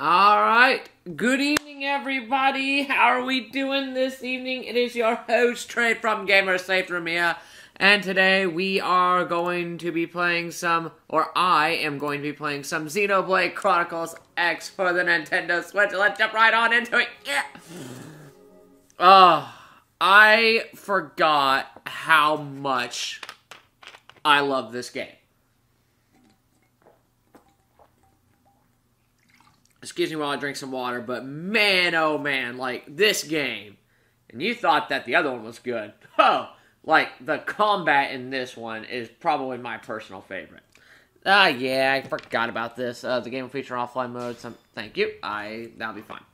Alright, good evening everybody. How are we doing this evening? It is your host, Trey from Saferoom here. And today we are going to be playing I am going to be playing some Xenoblade Chronicles X for the Nintendo Switch. Let's jump right on into it. Yeah. I forgot how much I love this game. Excuse me while I drink some water, but man, oh man, like, this game, and you thought that the other one was good. Oh, like, the combat in this one is probably my personal favorite. Yeah, I forgot about this. The game will feature offline mode, thank you, that'll be fine.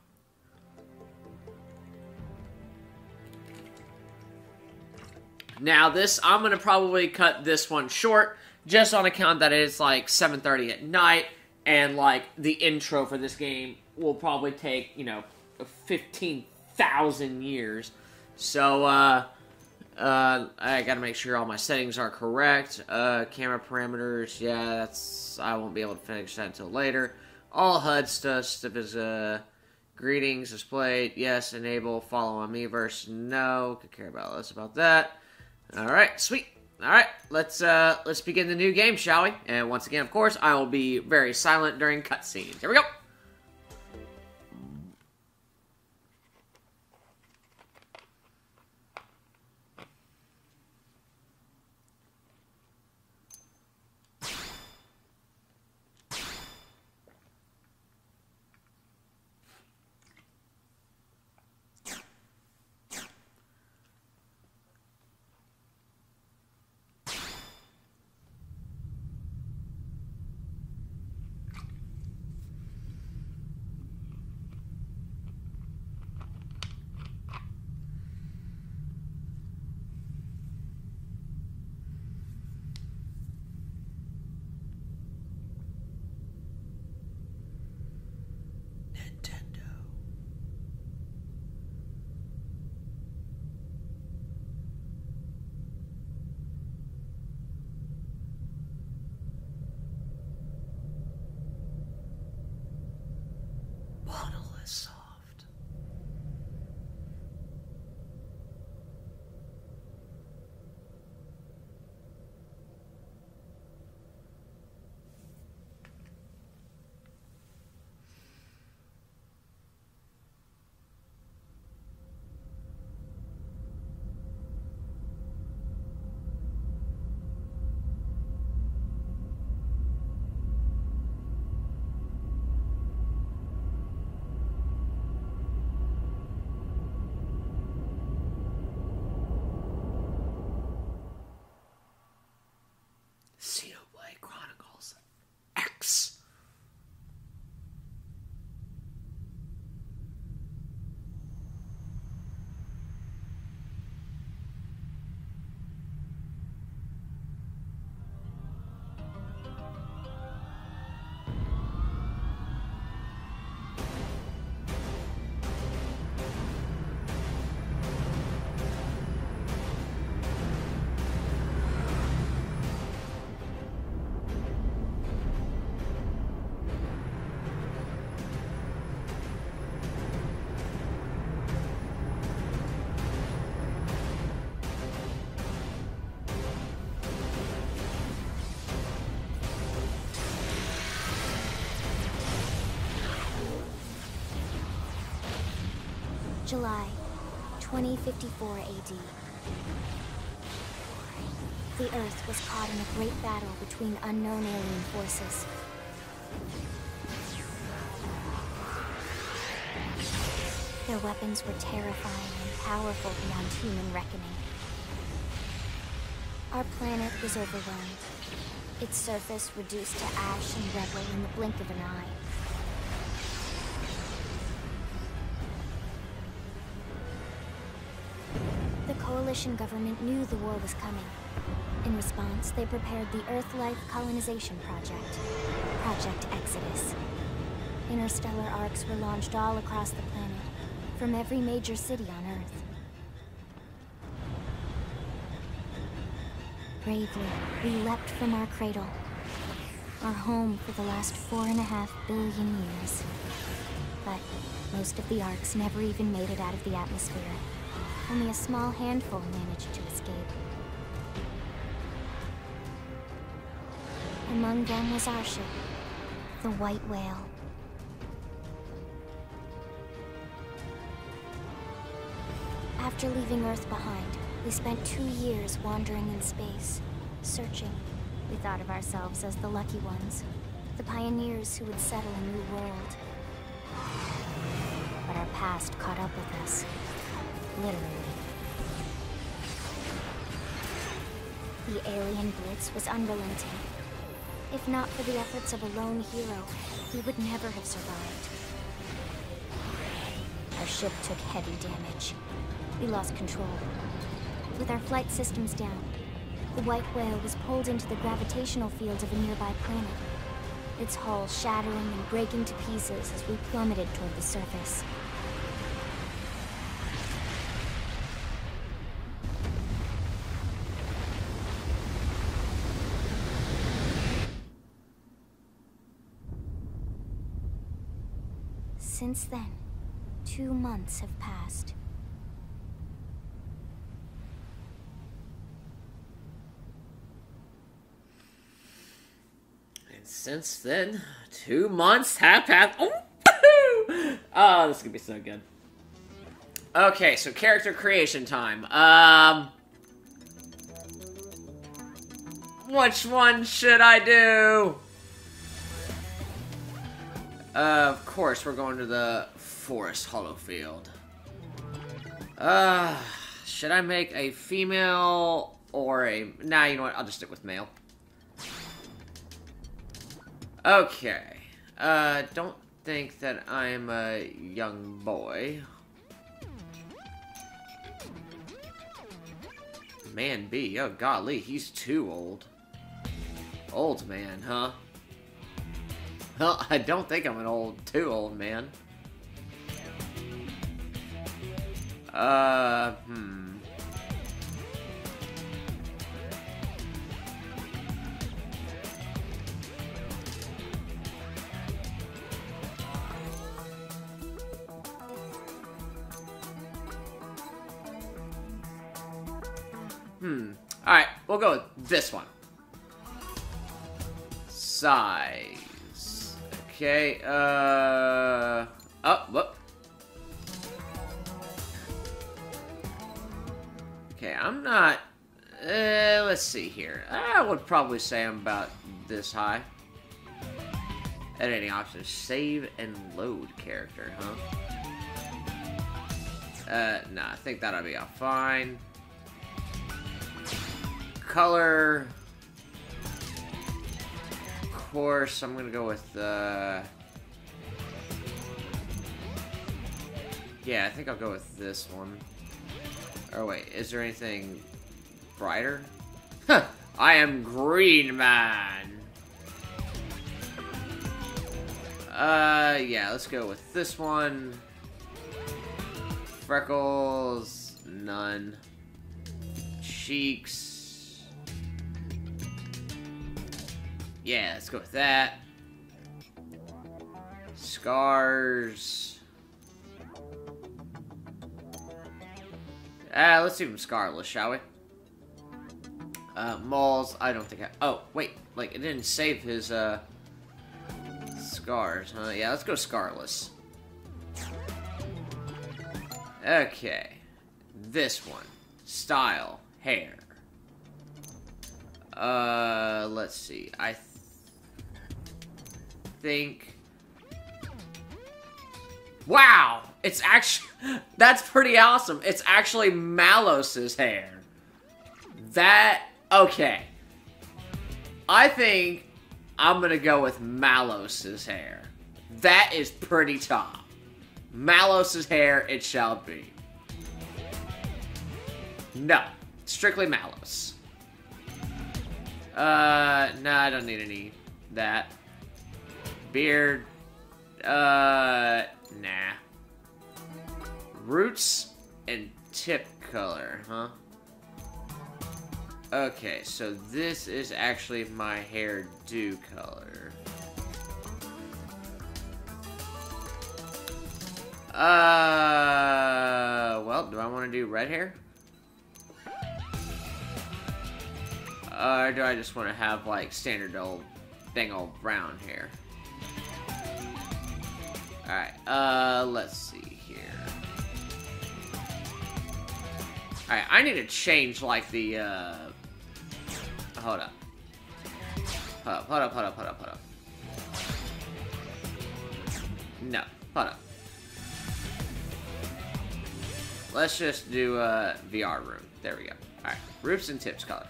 Now, I'm gonna probably cut this one short, just on account that it's, like, 7:30 at night, and, like, the intro for this game will probably take, 15,000 years. So, I gotta make sure all my settings are correct. Camera parameters, yeah, I won't be able to finish that until later. All HUD stuff is, greetings displayed, yes, enable, follow on Miiverse, no, could care about less about that. Alright, sweet. Alright, let's begin the new game, shall we? And once again, of course, I will be very silent during cutscenes. Here we go! Xenoblade Chronicles X. July 2054 AD. The Earth was caught in a great battle between unknown alien forces. Their weapons were terrifying and powerful beyond human reckoning. Our planet was overwhelmed, its surface reduced to ash and rubble in the blink of an eye. The Coalition government knew the war was coming. In response, they prepared the Earth-Life Colonization Project, Project Exodus. Interstellar arcs were launched all across the planet, from every major city on Earth. Bravely, we leapt from our cradle. our home for the last 4.5 billion years. But most of the Arks never even made it out of the atmosphere. Only a small handful managed to escape. Among them was our ship, the White Whale. After leaving Earth behind, we spent 2 years wandering in space, searching. We thought of ourselves as the lucky ones, the pioneers who would settle a new world. But our past caught up with us, literally. The alien blitz was unrelenting. If not for the efforts of a lone hero, we would never have survived. Our ship took heavy damage. We lost control. With our flight systems down, the White Whale was pulled into the gravitational field of a nearby planet, its hull shattering and breaking to pieces as we plummeted toward the surface. Since then, 2 months have passed. Since then, 2 months have passed. Oh, this is gonna be so good. Okay, so character creation time. Which one should I do? Of course, we're going to the Forest Hollow Field. Should I make a female or a... Nah, you know what? I'll just stick with male. Okay. Don't think that I'm a young boy. Man B. Oh, golly, he's too old. Old man, huh? Well, I don't think I'm an too old man. Alright, we'll go with this one. Size. Okay, oh, whoop. Okay, I'm not... let's see here. I would probably say I'm about this high. Editing options. Save and load character, huh? Nah, I think that'll be fine. Color. Of course, I'm gonna go with, yeah, I think I'll go with this one. Oh, wait, is there anything brighter? Huh, I am Green Man! Yeah, let's go with this one. Freckles, none. Cheeks. Yeah, let's go with that. Scars. Let's do them scarless, shall we? Moles, I don't think oh, wait, like, it didn't save his, scars, huh? Yeah, let's go scarless. Okay. This one. Style. Hair. Let's see. I think... Wow! It's actually... That's pretty awesome. It's actually Malos's hair. That... Okay. I think I'm gonna go with Malos's hair. That is pretty top. Malos's hair it shall be. No. Strictly Malos. Nah, I don't need any that. Beard. Nah. Roots and tip color, huh? Okay, so this is actually my hairdo color. Well, do I want to do red hair? Or do I just want to have, like, standard old, dang old brown hair? Alright, let's see here. Alright, I need to change, like, the, hold up. Hold up. No, hold up. Let's just do, VR room. There we go. Alright, roofs and tips color.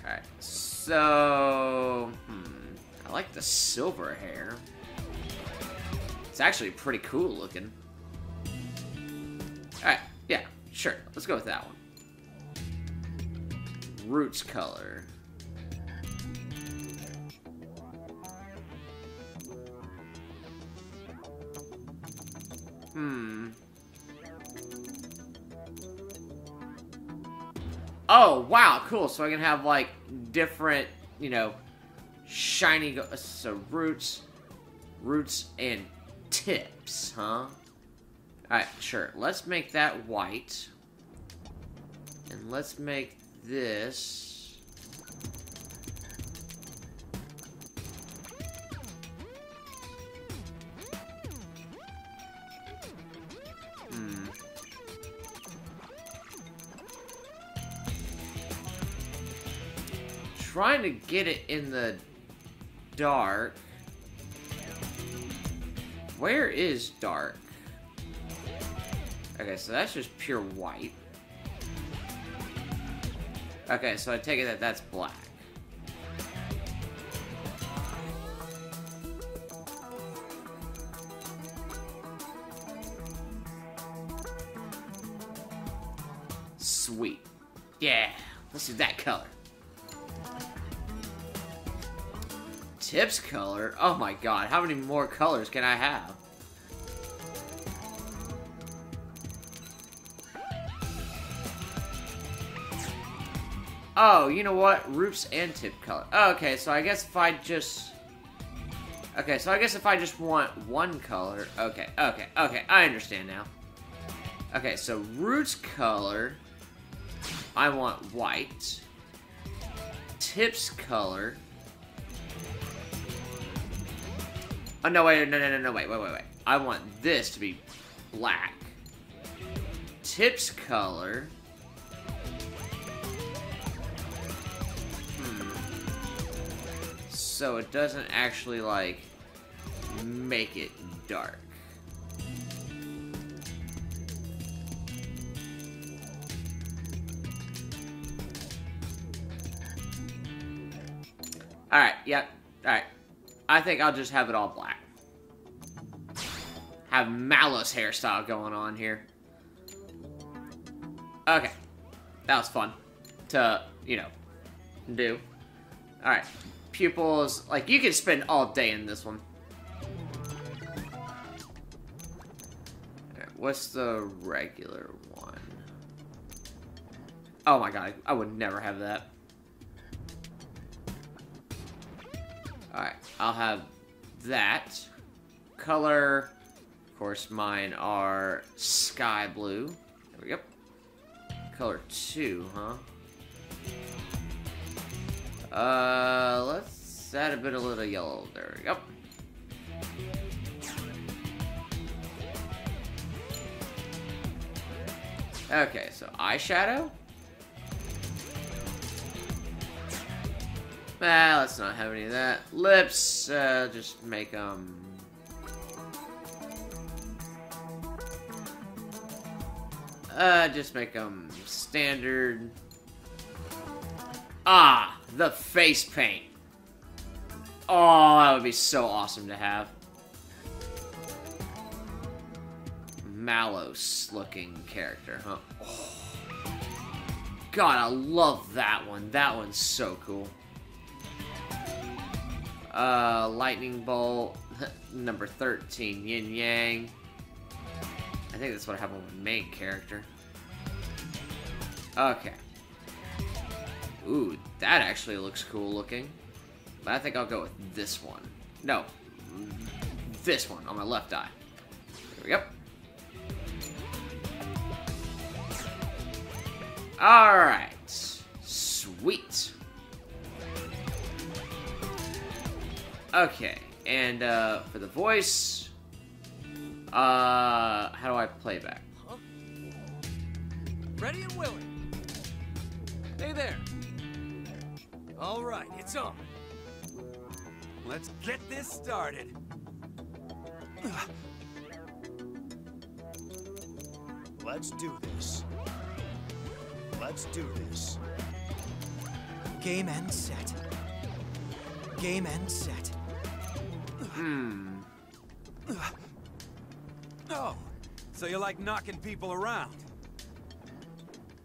Alright, so... I like the silver hair. It's actually pretty cool looking. Alright, yeah, sure. Let's go with that one. Roots color. Oh, wow, cool. So I can have, like, different, you know, shiny... So, roots, and tips, huh? Alright, sure. Let's make that white. And let's make this... Trying to get it in the dark. Where is dark? Okay, so that's just pure white. Okay, so I take it that that's black. Sweet. Yeah, let's do that color. Tips color? Oh my god, how many more colors can I have? Oh, you know what? Roofs and tip color. Okay, so I guess if I just... Okay, so I guess if I just want one color... Okay, I understand now. Okay, so roots color... I want white. Tips color... Oh, no, wait, no, wait. I want this to be black. Tips color. So it doesn't actually, like, make it dark. Alright, yep, alright. I think I'll just have it all black. Have Malice hairstyle going on here. Okay. That was fun to, you know, do. Alright. Pupils. Like, you can spend all day in this one. Alright, what's the regular one? Oh my god. I would never have that. Alright, I'll have that. Color, of course, mine are sky blue. There we go. Color 2, huh? Let's add a bit of little yellow. There we go. Okay, so eyeshadow. Let's not have any of that. Lips, just make them... just make them standard. Ah, the face paint. Oh, that would be so awesome to have. Malos looking character, huh? Oh. God, I love that one. That one's so cool. Lightning bolt, number 13, yin yang. I think that's what I have on my main character. Okay. Ooh, that actually looks cool looking. But I think I'll go with this one. No, this one on my left eye. There we go. Alright. Sweet. Okay, and for the voice, how do I play back? Huh? Ready and willing. Hey there. All right, it's on. Let's get this started. Let's do this. Let's do this. Game and set. Game and set. Oh, so you like knocking people around?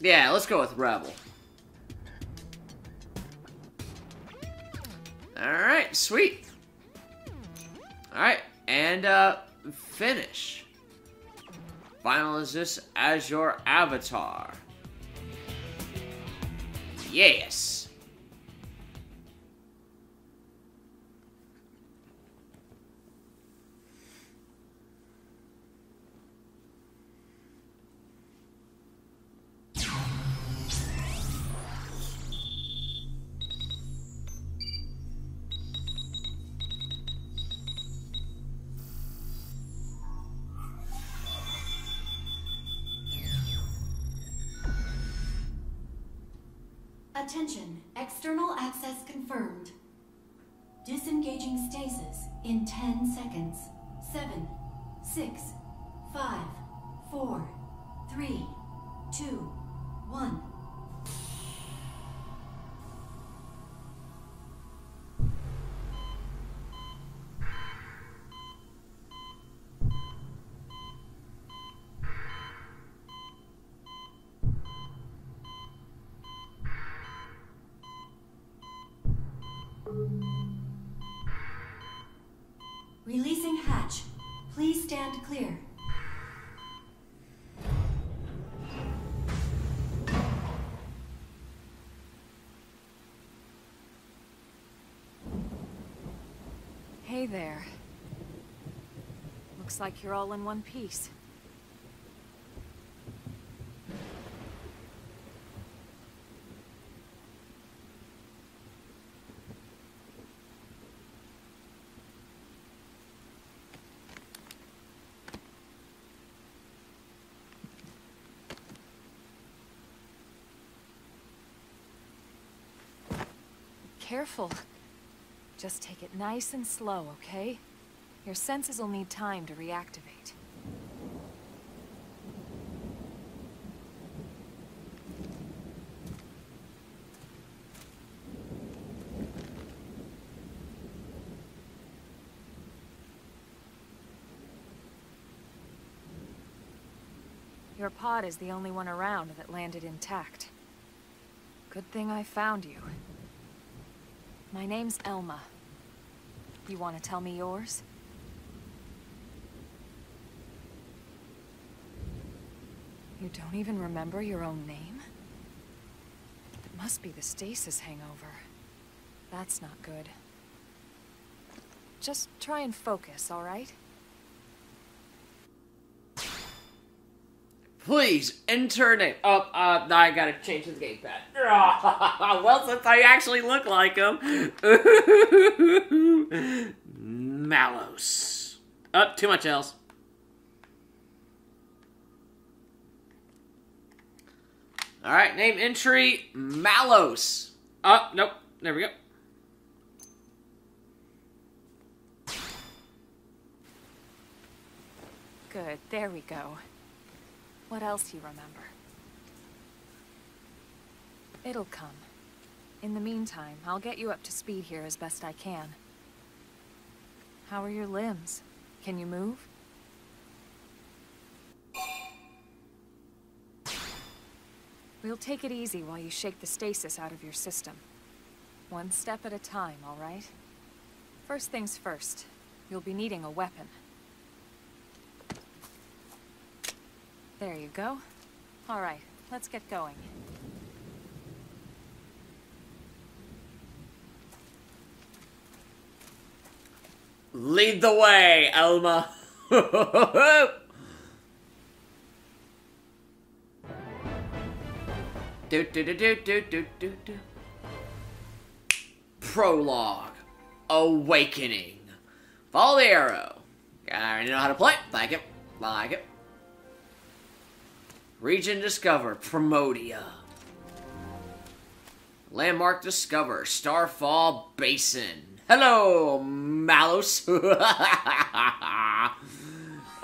Yeah, let's go with Rebel. Alright, sweet. Alright, and finish. Finalize this as your avatar. Yes. Attention, external access confirmed. Disengaging stasis in 10 seconds. 7, 6, 5, 4, 3, 2, 1. Releasing hatch. Please stand clear. Hey there. Looks like you're all in one piece. Careful. Just take it nice and slow, okay? Your senses will need time to reactivate. Your pod is the only one around that landed intact. Good thing I found you. My name's Elma. You want to tell me yours? You don't even remember your own name? It must be the stasis hangover. That's not good. Just try and focus, all right? Please, enter name. Oh, I gotta change his gamepad. Well, since I actually look like him. Malos. Oh, too much else. Alright, name entry, Malos. Oh, nope. There we go. Good, there we go. What else you remember? It'll come. In the meantime, I'll get you up to speed here as best I can. How are your limbs? Can you move? We'll take it easy while you shake the stasis out of your system. One step at a time, all right? First things first, you'll be needing a weapon. There you go. All right, let's get going. Lead the way, Elma. Prologue. Awakening. Follow the arrow. I already know how to play. Like it. Like it. Region discovered. Promodia. Landmark discovered. Starfall Basin. Hello, Malos.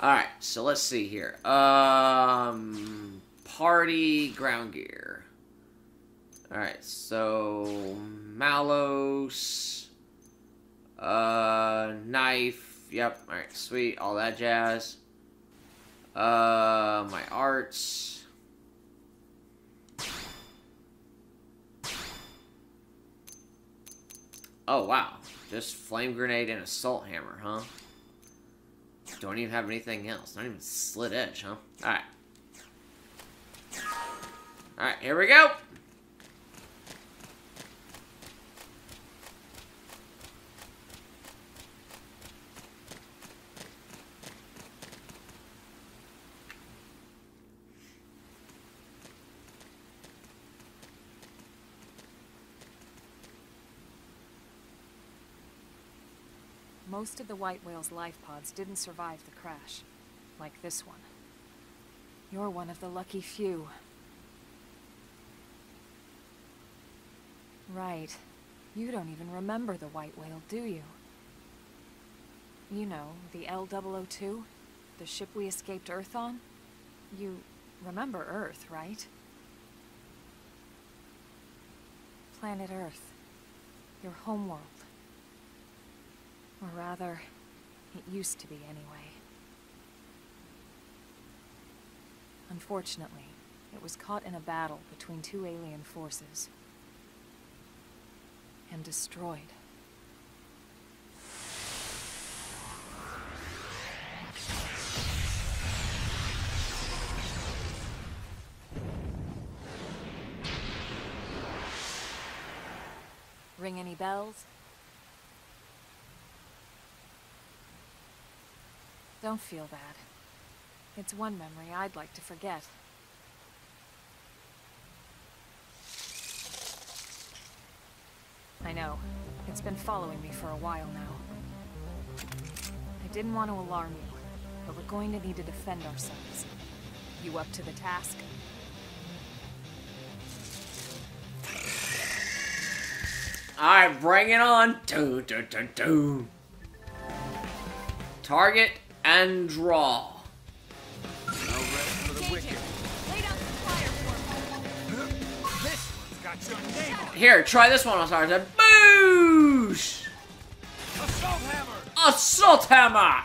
Alright, so let's see here. Party ground gear. Alright, so Malos. Knife. Yep, alright, sweet. All that jazz. My arts. Oh, wow. Just flame grenade and assault hammer, huh? Don't even have anything else. Not even slit edge, huh? Alright. Alright, here we go! Most of the white whale's life pods didn't survive the crash, like this one. You're one of the lucky few. Right. You don't even remember the white whale, do you? You know, the L-002? The ship we escaped Earth on? You remember Earth, right? Planet Earth. Your homeworld. Or rather, it used to be anyway. Unfortunately, it was caught in a battle between two alien forces. And destroyed. Ring any bells? Don't feel bad. It's one memory I'd like to forget. I know. It's been following me for a while now. I didn't want to alarm you, but we're going to need to defend ourselves. You up to the task? Alright, bring it on. Do, do, do, do. Target and draw. No rest for the wicked. Lay down some fire for me. This one's got your name on it. Here, try this one on Tarzan. Boosh! Assault hammer. Assault hammer!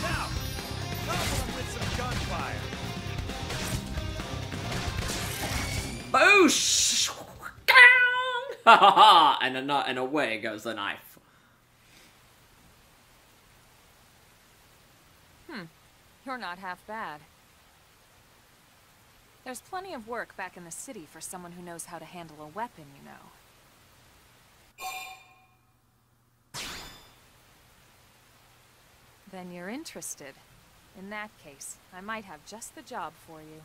Now, double them with some gunfire. Boosh! Ha ha ha! And away goes the knife. You're not half bad. There's plenty of work back in the city for someone who knows how to handle a weapon, you know. Then you're interested. In that case, I might have just the job for you.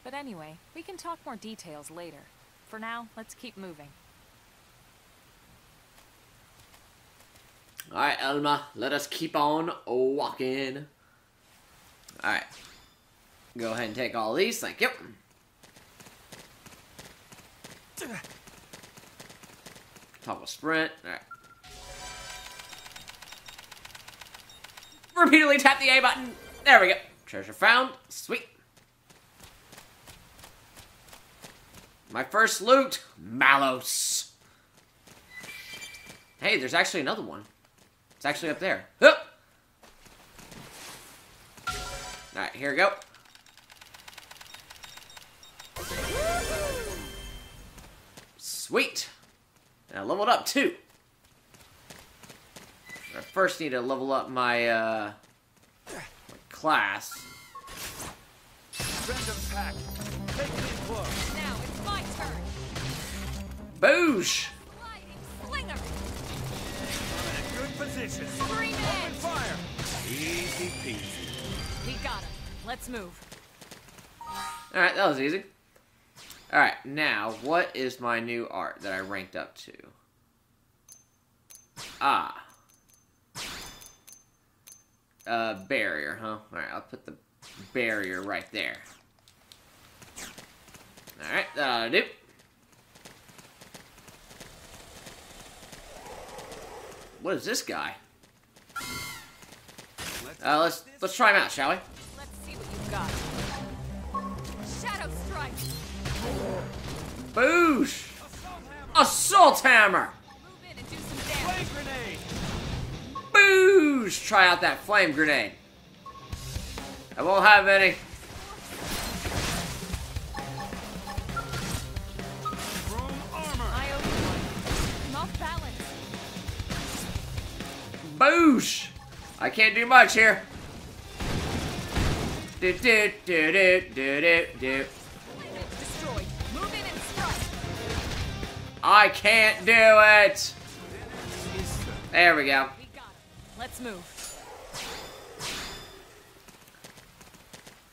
But anyway, we can talk more details later. For now, let's keep moving. Alright, Elma, let us keep on walking. Alright. Go ahead and take all these, thank you. Toggle sprint, alright. Repeatedly tap the A button. There we go. Treasure found. Sweet. My first loot. Malos. Hey, there's actually another one. It's actually up there. Hup! Alright, here we go. Sweet. And I leveled up too. I first need to level up my, class. Random pack. Take me close. Now it's my turn. Boosh! Let's move. Alright, that was easy. Alright, now, what is my new art that I ranked up to? Ah. Barrier, huh? Alright, I'll put the barrier right there. Alright, that'll do. What is this guy? Let's try him out, shall we? Let's see what you've got. Shadow strike. Boosh! Assault hammer! Move in and do some damage. Flame grenade! Boosh! Try out that flame grenade. I won't have any. Chrome armor! I owe you one. I'm off balance. Boosh! I can't do much here. Do do do do do do do. Destroyed. Move in and strike. I can't do it. There we go. We got it. Let's move.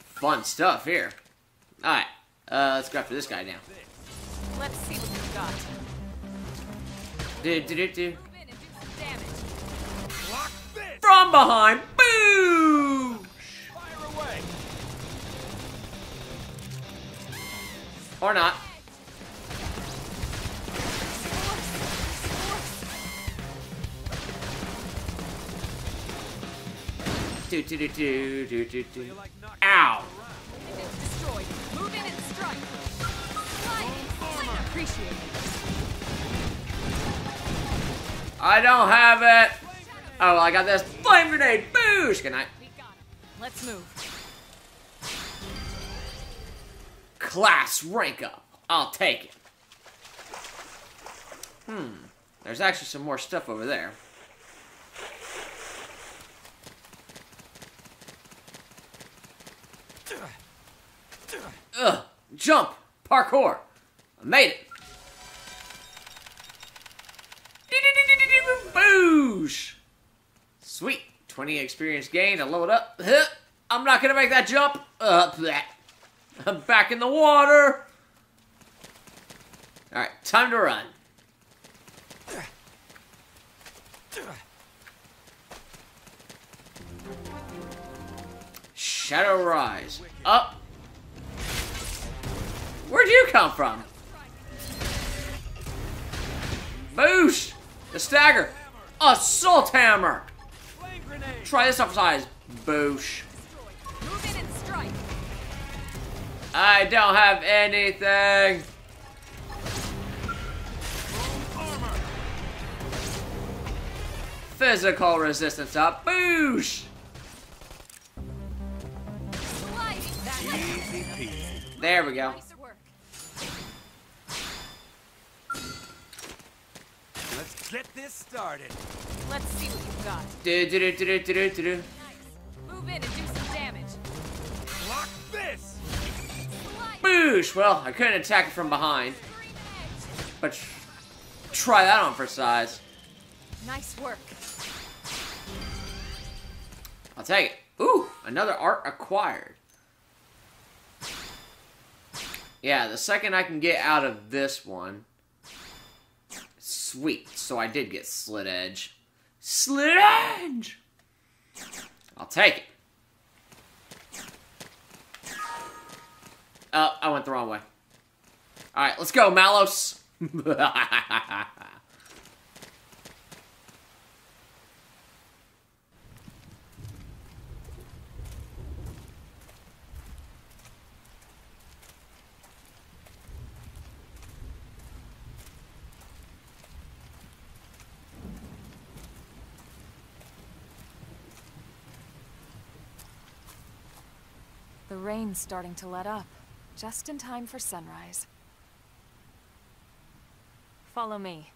Fun stuff here. Alright, let's go after this guy now. Let's see what you've got. Do do do do. Move in and do some damage. Block this! From behind. Boo! Fire away! Or not. Do do do do do do do. You like knocking Ow! If it's destroyed, move in and strike. Sliding. Appreciate it. I don't have it. Oh, well, I got this flame grenade. Boosh! Good night. We got it. Let's move. Class rank up. I'll take it. There's actually some more stuff over there. Ugh. Jump. Parkour. I made it. Boosh. Sweet. 20 experience gained. I load up. I'm not going to make that jump. I'm back in the water. Alright, time to run. Shadow Rise. Up. Where'd you come from? Boosh! The stagger. Assault hammer. Flame grenade! Try this upsize. Boosh. Move in and strike. I don't have anything. Armor! Physical resistance up. Boosh! Sliding. Easy peasy. There we go. Nice work. Let's get this started. Let's see what you've got. Do do do do do do do. Nice. Move in and do some damage. Block this! Sliding. Boosh! Well, I couldn't attack it from behind, but try that on for size. Nice work. I'll take it. Ooh, another art acquired. Yeah, the second I can get out of this one. Sweet. So I did get Slit Edge. Slit Edge! I'll take it. Oh, I went the wrong way. Alright, let's go, Malos. The rain's starting to let up, just in time for sunrise. Follow me.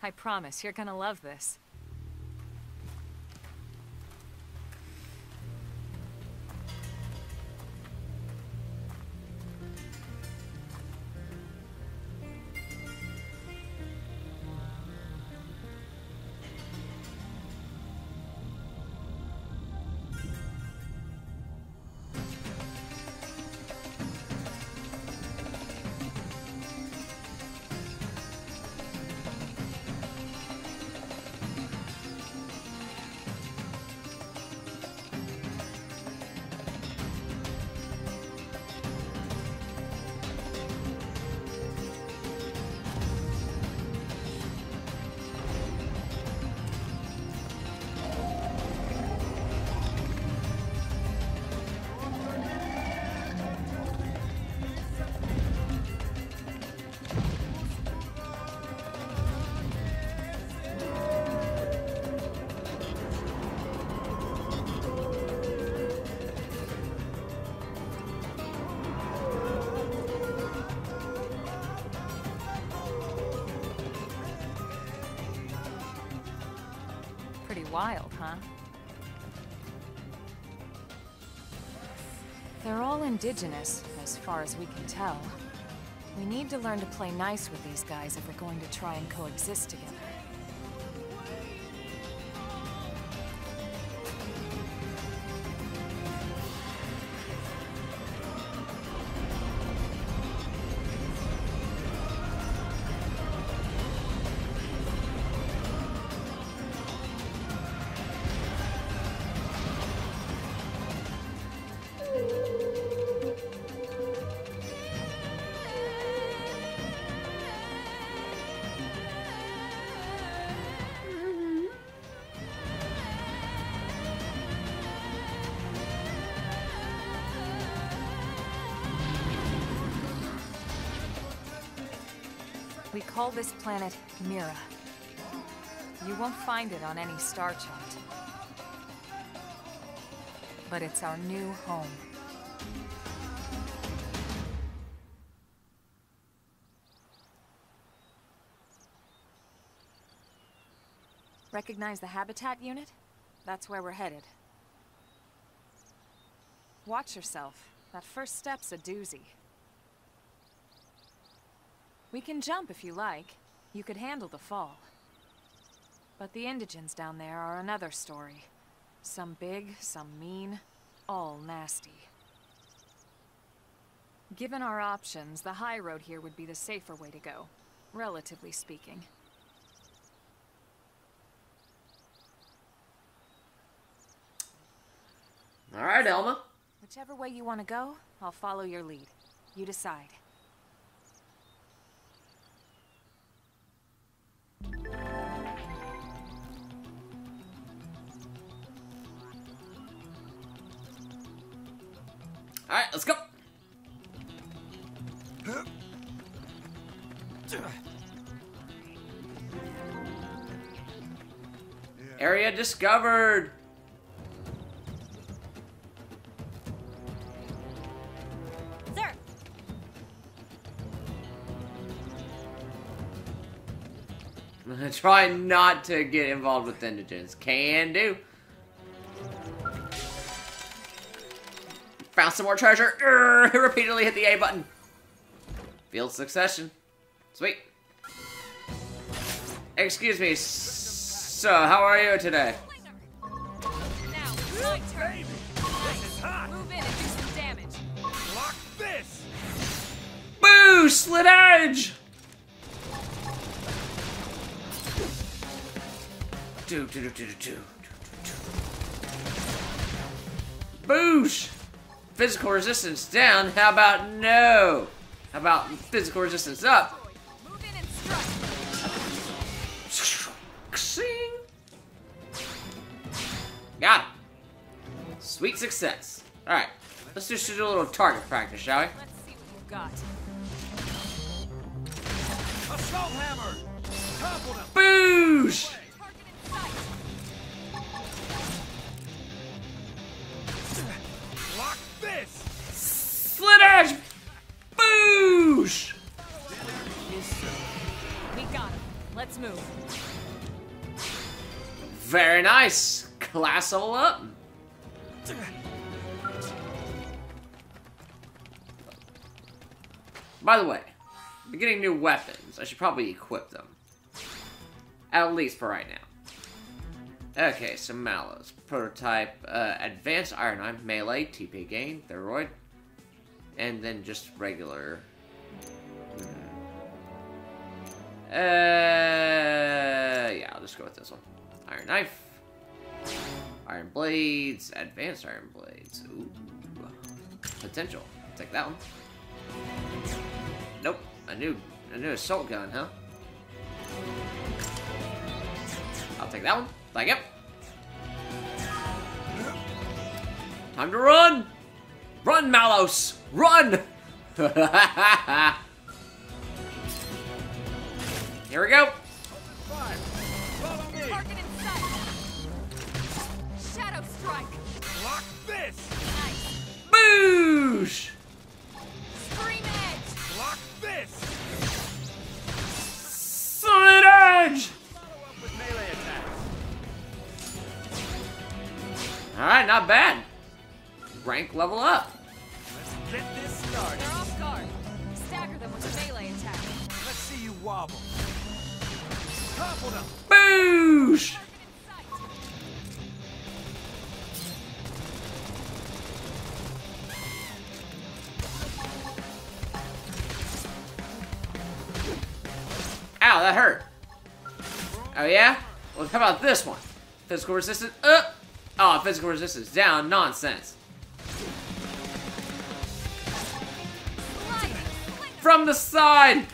I promise you're gonna love this. pretty wild, huh? They're all indigenous, as far as we can tell. We need to learn to play nice with these guys if we're going to try and coexist together. We call this planet Mira. You won't find it on any star chart. But it's our new home. Recognize the habitat unit? That's where we're headed. Watch yourself. That first step's a doozy. We can jump if you like. You could handle the fall. But the indigents down there are another story. Some big, some mean, all nasty. Given our options, the high road here would be the safer way to go, relatively speaking. All right, Elma. Whichever way you want to go, I'll follow your lead. You decide. Alright, let's go. Area discovered. Sir. I'm gonna try not to get involved with indigents. Can do. Found some more treasure. Repeatedly hit the A button. Field succession. Sweet. Excuse me. So, how are you today? Now, my turn. Nice. Move in and do some damage. Block this! Boo! Slit edge! Do. Boosh! Physical resistance down. How about no? How about physical resistance up? Move in and strike. Sing. Got him. Sweet success. Alright. Let's just do a little target practice, shall we? Let's see what you've got. Assault hammer! Topple them! Boosh! Target in sight. Block this! Slit edge! Boosh! We got him. Let's move. Very nice. Class all up. By the way, I'm getting new weapons. I should probably equip them. At least for right now. Okay, some mallows. Prototype, advanced iron knife, melee, TP gain, thyroid, and then just regular. Yeah, I'll just go with this one. Iron knife, iron blades, advanced iron blades. Ooh, potential. Take that one. Nope, a new assault gun, huh? I'll take that one. Thank you. Time to run! Run, Malos! Run! Here we go. Fire! Follow me! Target in sight. Shadow strike. Block this! Nice. Boosh! Scream edge. Block this! Solid edge! Follow up with melee attacks. Alright, not bad. Rank level up. Let's get this started. They're off guard. Stagger them with a melee attack. Let's see you wobble. Topple them. Boosh! Ow, that hurt. Oh yeah? Well, how about this one? Physical resistance up. Oh, physical resistance down. Nonsense. From the side.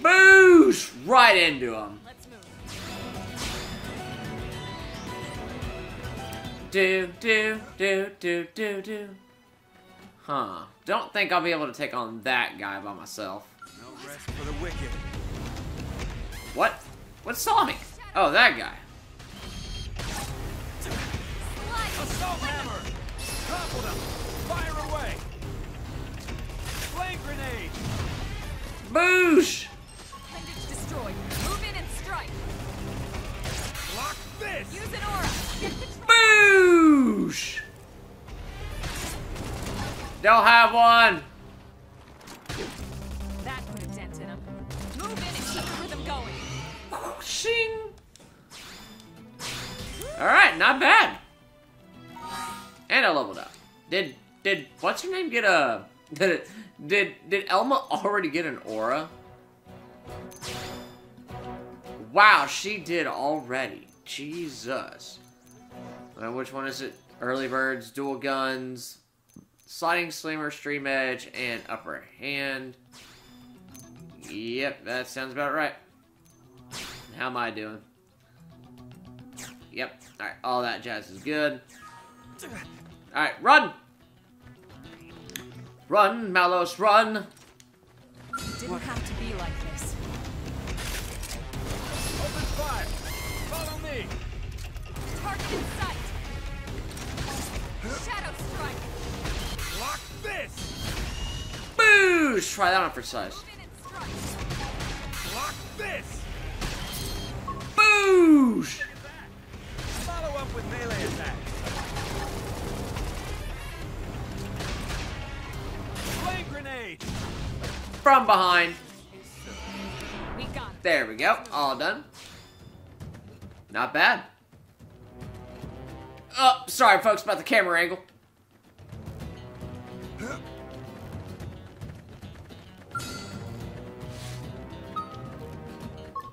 Boosh! Right into him. Let's move. Do. Huh. Don't think I'll be able to take on that guy by myself. No rest for the wicked. What? What saw me? Oh, that guy. Assault hammer. Topple them. Fire away. Flame grenade. Boosh! Appendage destroyed. Move in and strike. Block this. Use an aura. Get control. Boosh! Don't have one. That put a dent in him. Move in and keep the rhythm going. Shing. Alright, not bad. And I leveled up. Did what's her name get a did Elma already get an aura? Wow, she did already. Jesus. Which one is it? Early birds, dual guns, sliding slammer, stream edge, and upper hand. Yep, that sounds about right. How am I doing? Yep. Alright, all that jazz is good. Alright, run! Run, Malos, run! Didn't have to be like this. Open fire. Follow me. Target in sight. Shadow strike. Block this. Boosh! Try that on for size. Move in and strike. Block this. Boosh! Follow up with melee attack. Flame grenade. From behind. We got it. There we go. All done. Not bad. Oh, sorry folks about the camera angle.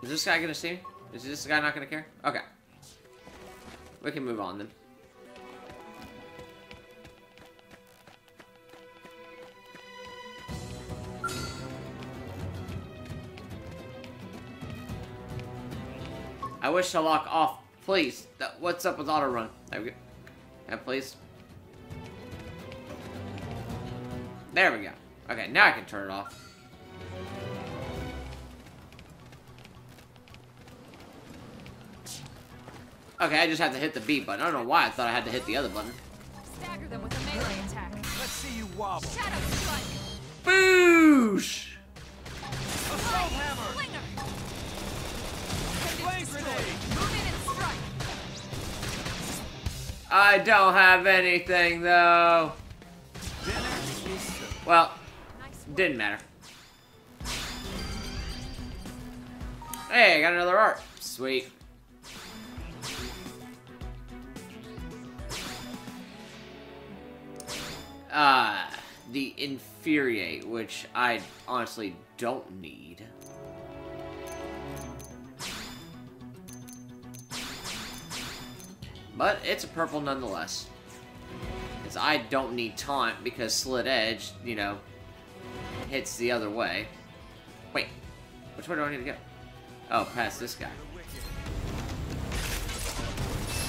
Is this guy gonna see me? Is this guy not gonna care? Okay. We can move on then. I wish to lock off, please. What's up with auto run? There we go. Yeah, please. There we go. Okay, now I can turn it off. Okay, I just have to hit the B button. I don't know why I thought I had to hit the other button. Stagger them with a melee attack. Let's see you wobble. Shadow strike. Boosh! Assault hammer. Slinger. Flame grenade. Move in and strike. I don't have anything, though. Dinner is served. Well, Nice work. didn't matter. Hey, I got another art. Sweet. The Infuriate, which I honestly don't need. But it's a purple nonetheless. Because I don't need Taunt because Slit Edge, you know, hits the other way. Wait, which way do I need to go? Oh, past this guy.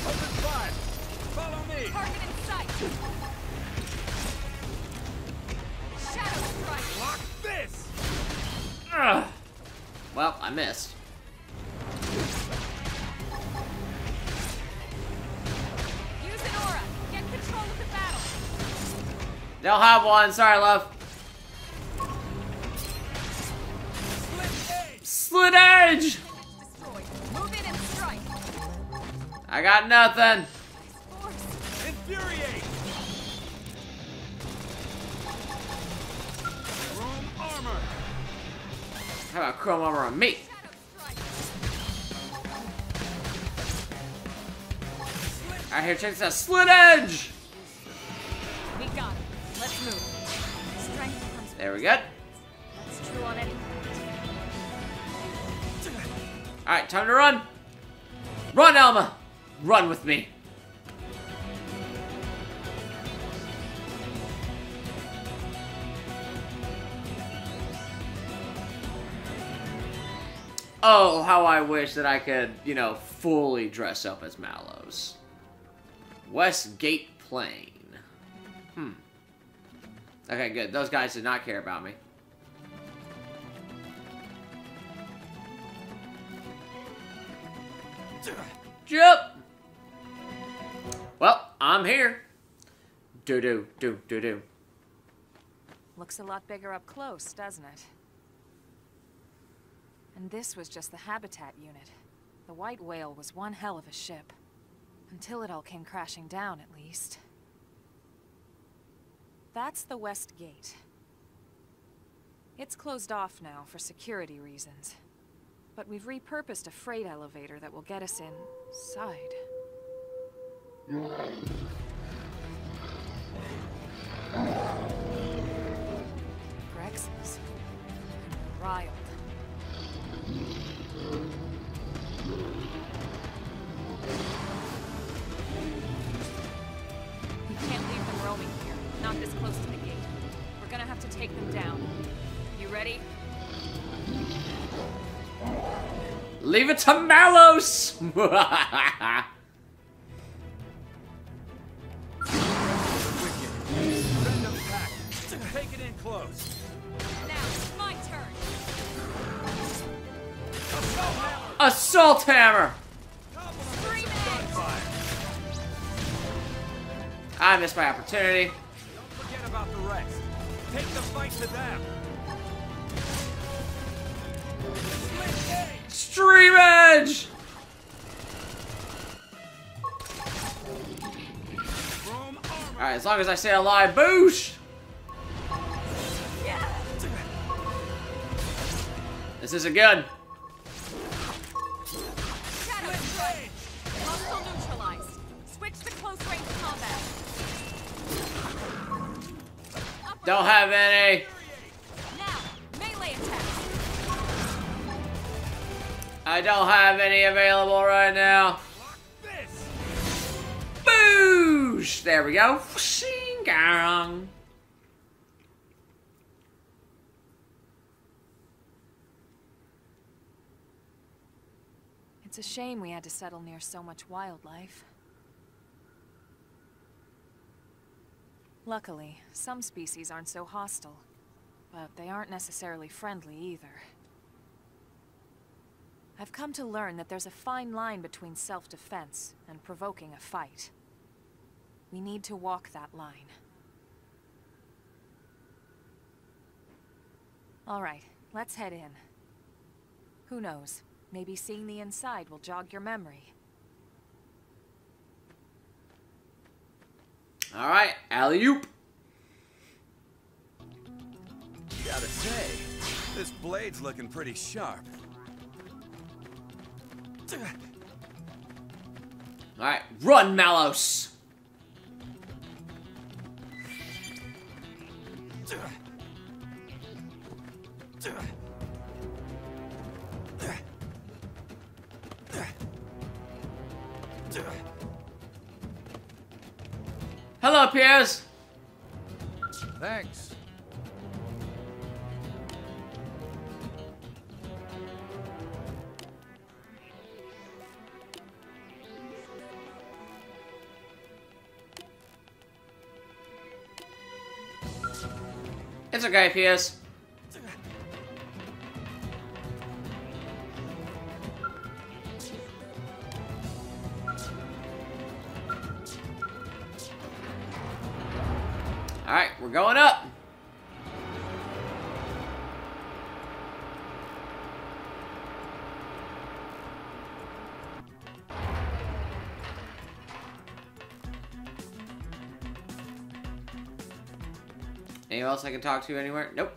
Open fire. Follow me. Target in sight. Shadow strike. Block this. Ugh. Well, I missed. Use an aura. Get control of the battle. They'll have one. Sorry, love. Slit Edge! Destroyed. Move in and strike. I got nothing. Force. How about chrome armor on me? Alright, here, check this out. Slit edge! We got it. Let's move. Strength comes. There we go. That's true on any planet. Alright, time to run. Run, Elma! Run with me. Oh, how I wish that I could, you know, fully dress up as Mallows. Westgate Plain. Okay, good. Those guys did not care about me. Jump! Well, I'm here. Do-do. Looks a lot bigger up close, doesn't it? And this was just the habitat unit. The White Whale was one hell of a ship. Until it all came crashing down, at least. That's the West Gate. It's closed off now for security reasons. But we've repurposed a freight elevator that will get us inside. Grexes. Riled. We can't leave them roaming here. Not this close to the gate. We're gonna have to take them down. You ready? Leave it to Mallows! Take it in close. Now, it's my turn. Assault hammer! Scream it! I missed my opportunity. Don't forget about the rest. Take the fight to them. Stream edge! Alright, as long as I stay alive, boosh! This isn't good. Shadow strike! Hostile neutralized. Switch to close range combat. Don't have any. Now, melee attack. I don't have any available right now. Boosh! There we go. Shing-gong. It's a shame we had to settle near so much wildlife. Luckily, some species aren't so hostile, but they aren't necessarily friendly either. I've come to learn that there's a fine line between self-defense and provoking a fight. We need to walk that line. All right, let's head in. Who knows? Maybe seeing the inside will jog your memory. Alright, alley-oop. Gotta say, this blade's looking pretty sharp. Alright, run, Mallows! Hello, Piers! Thanks. It's okay, Piers. Alright, we're going up. Anyone else I can talk to anywhere? Nope.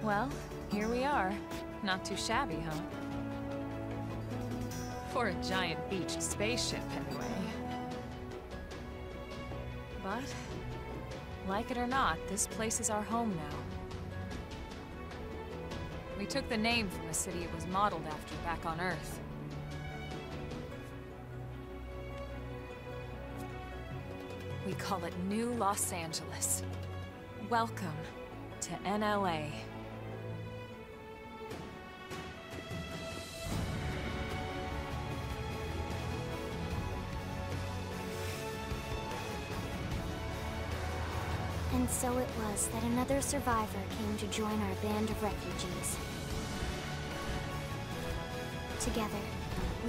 Well, here we are. Not too shabby, huh? For a giant beached spaceship, anyway. But, like it or not, this place is our home now. We took the name from the city it was modeled after back on Earth. We call it New Los Angeles. Welcome to NLA. And so it was that another survivor came to join our band of refugees. Together,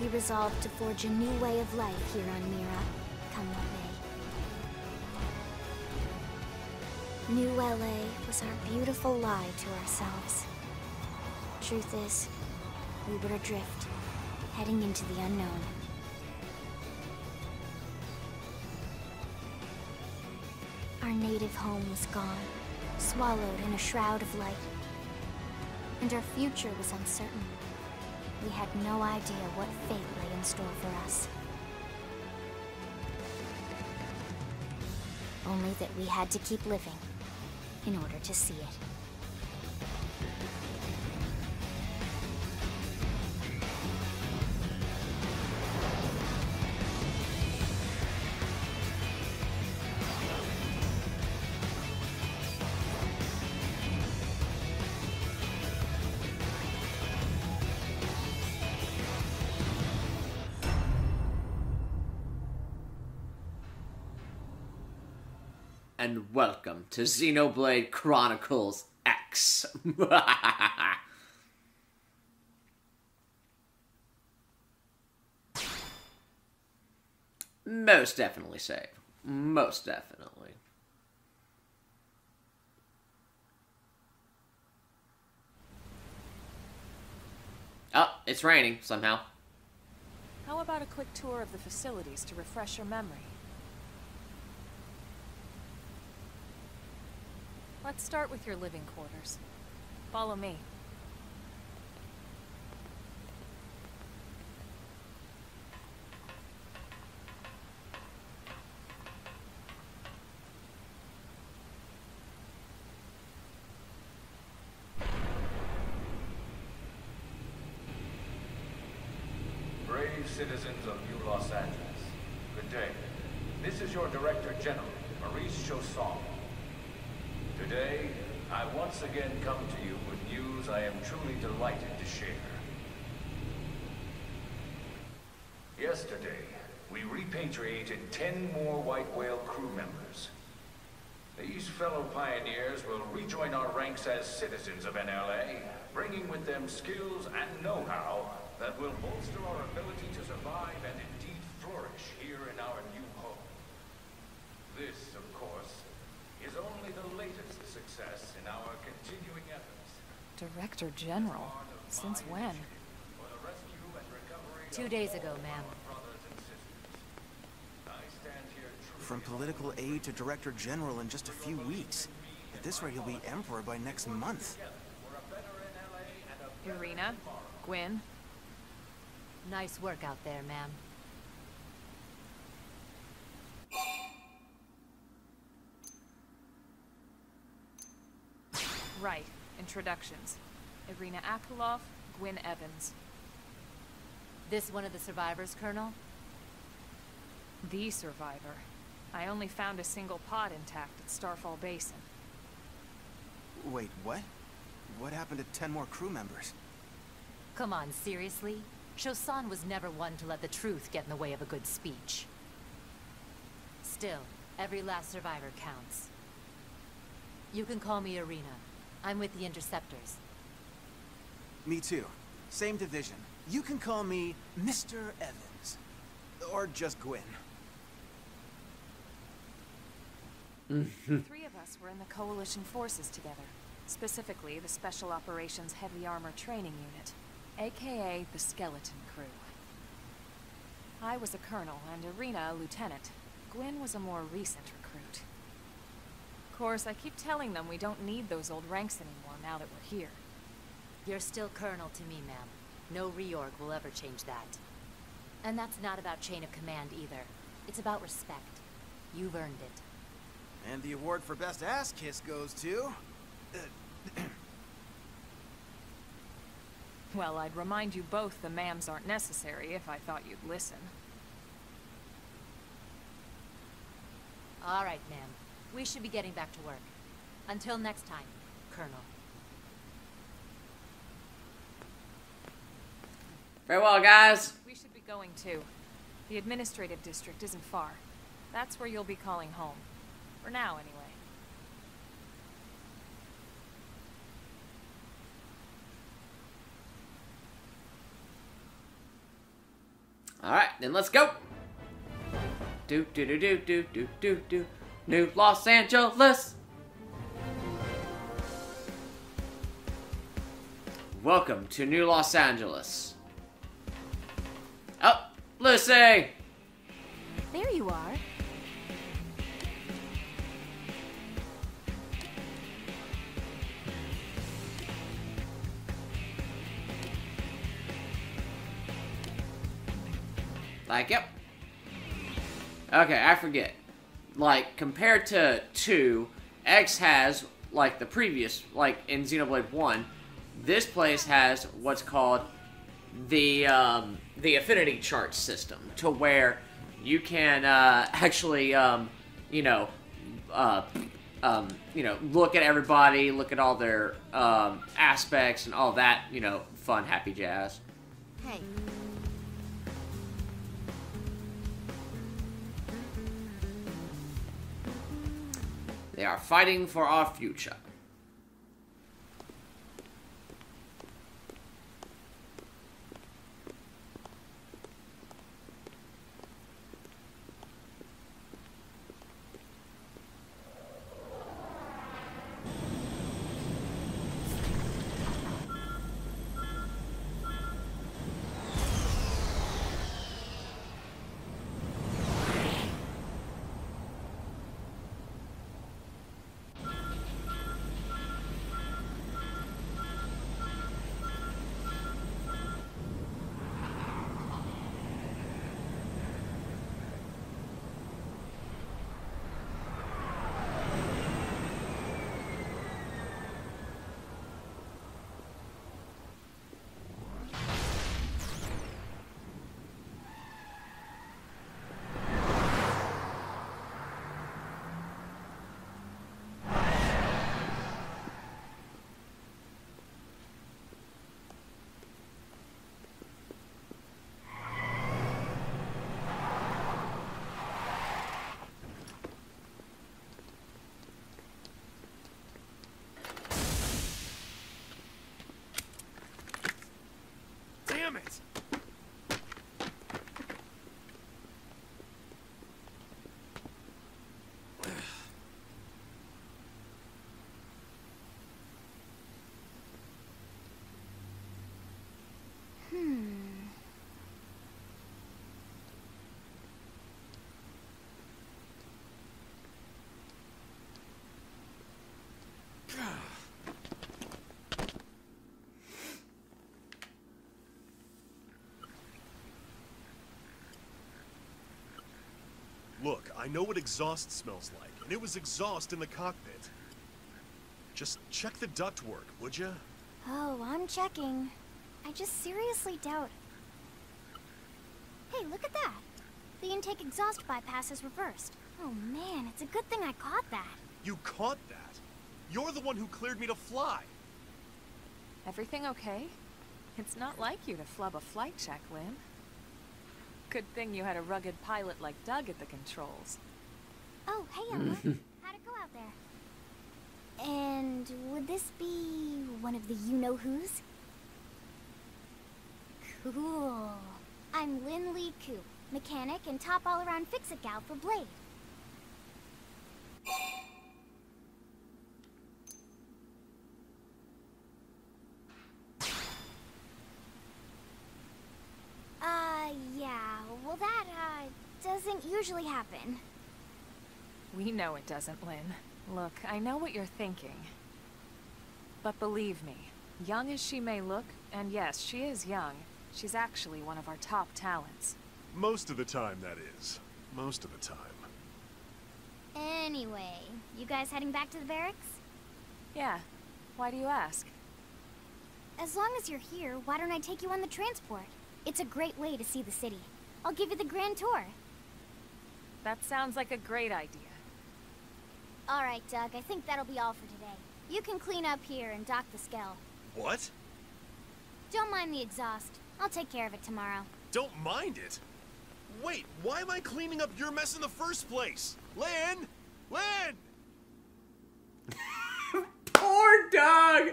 we resolved to forge a new way of life here on Mira, come what may. New LA was our beautiful lie to ourselves. Truth is, we were adrift, heading into the unknown. Our native home was gone, swallowed in a shroud of light. And our future was uncertain. We had no idea what fate lay in store for us. Only that we had to keep living in order to see it. And welcome to Xenoblade Chronicles X. Most definitely save. Most definitely. Oh, it's raining somehow. How about a quick tour of the facilities to refresh your memory? Let's start with your living quarters. Follow me. Brave citizens of New Los Angeles, good day. This is your Director General, Maurice Chausson. Today, I once again come to you with news I am truly delighted to share. Yesterday, we repatriated 10 more White Whale crew members. These fellow pioneers will rejoin our ranks as citizens of NLA, bringing with them skills and know-how that will bolster our ability to survive and indeed flourish here in our new home. This, of course, is only the latest success in our continuing efforts. Director General? Since when? 2 days ago, ma'am. From political aide to Director General in just a few weeks. At this rate, he'll be Emperor by next month. Irina? Gwyn? Nice work out there, ma'am. Right. Introductions. Irina Akulov, Gwyn Evans. This one of the survivors, Colonel? The survivor. I only found a single pod intact at Starfall Basin. Wait, what? What happened to 10 more crew members? Come on, seriously? Chausson was never one to let the truth get in the way of a good speech. Still, every last survivor counts. You can call me Irina. I'm with the Interceptors. Me too. Same division. You can call me Mr. Evans. Or just Gwyn. The three of us were in the Coalition forces together. Specifically, the Special Operations Heavy Armor Training Unit, aka the Skeleton Crew. I was a colonel and Irina a lieutenant. Gwyn was a more recent recruit. Of course, I keep telling them we don't need those old ranks anymore now that we're here. You're still Colonel to me, ma'am. No reorg will ever change that. And that's not about chain of command either. It's about respect. You've earned it. And the award for best ass kiss goes to... Well, I'd remind you both the ma'ams aren't necessary if I thought you'd listen. All right, ma'am. We should be getting back to work. Until next time, Colonel. Very well, guys. We should be going too. The administrative district isn't far. That's where you'll be calling home. For now, anyway. Alright, then let's go. Do do do do do do do do. New Los Angeles. Welcome to New Los Angeles. Oh, Lucy! There you are. Like, yep. Okay, I forget. Like, compared to 2, X has, like, the previous, like, in Xenoblade 1, this place has what's called the affinity chart system, to where you can, actually, you know, look at everybody, look at all their, aspects and all that, you know, fun, happy jazz. Hey. They are fighting for our future. Damn it! Look, I know what exhaust smells like, and it was exhaust in the cockpit. Just check the ductwork, would ya? Oh, I'm checking. I just seriously doubt... Hey, look at that! The intake exhaust bypass is reversed. Oh man, it's a good thing I caught that. You caught that? You're the one who cleared me to fly. Everything okay? It's not like you to flub a flight check, Lynn. Good thing you had a rugged pilot like Doug at the controls. Oh, hey Emma. How'd it go out there? And would this be one of the you-know-who's? Cool. I'm Lynn Lee Koo, mechanic and top all-around fix-it gal for Blade. Yeah, well that, doesn't usually happen. We know it doesn't, Lynn. Look, I know what you're thinking. But believe me, young as she may look, and yes, she is young, she's actually one of our top talents. Most of the time, that is. Most of the time. Anyway, you guys heading back to the barracks? Yeah. Why do you ask? As long as you're here, why don't I take you on the transport? It's a great way to see the city. I'll give you the grand tour. That sounds like a great idea. Alright, Doug, I think that'll be all for today. You can clean up here and dock the Skell. What? Don't mind the exhaust. I'll take care of it tomorrow. Don't mind it? Wait, why am I cleaning up your mess in the first place? Lynn! Lynn! Poor Doug!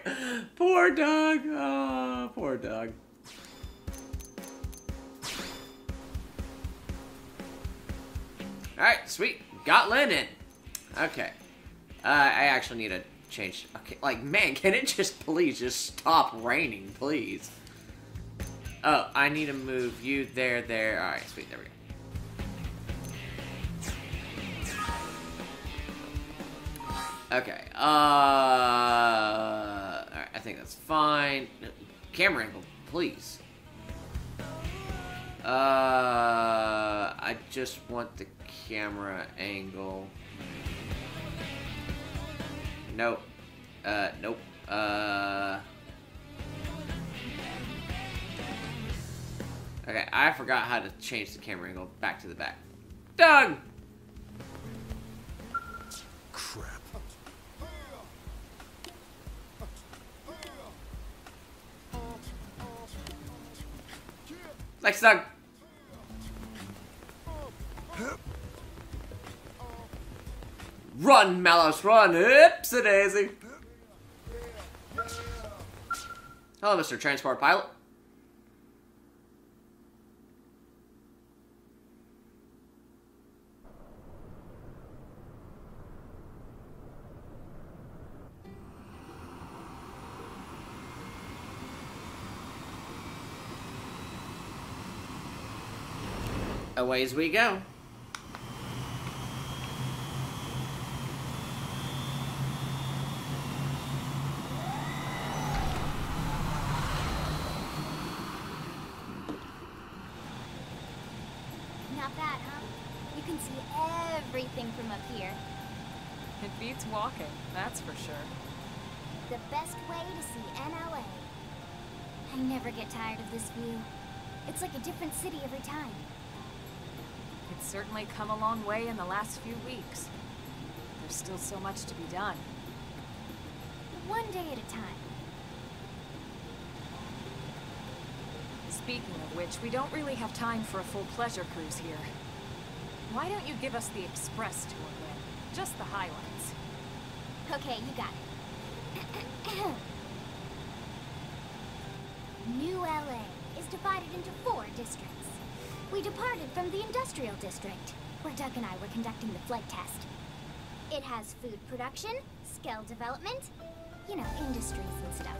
Poor Doug! Oh, poor Doug. Alright, sweet. Got Lynn in. Okay. I actually need to change. Okay, like, man, can it just please just stop raining, please? Oh, I need to move you there. Alright, sweet. There we go. Okay, alright, I think that's fine. Camera angle, please. I just want the camera angle. Nope. Nope. Okay, I forgot how to change the camera angle back to the back. Doug! Crap. Thanks, Doug. Run, Mallows, run! Oopsie daisy. Hello, Mr. Transport Pilot. Away as we go. Not bad, huh? You can see everything from up here. It beats walking, that's for sure. The best way to see NLA. I never get tired of this view. It's like a different city every time. It's certainly come a long way in the last few weeks. There's still so much to be done. One day at a time. Speaking of which, we don't really have time for a full pleasure cruise here. Why don't you give us the express tour then? Just the highlights. Okay, you got it. New LA is divided into 4 districts. We departed from the Industrial District, where Doug and I were conducting the flight test. It has food production, skill development, you know, industries and stuff.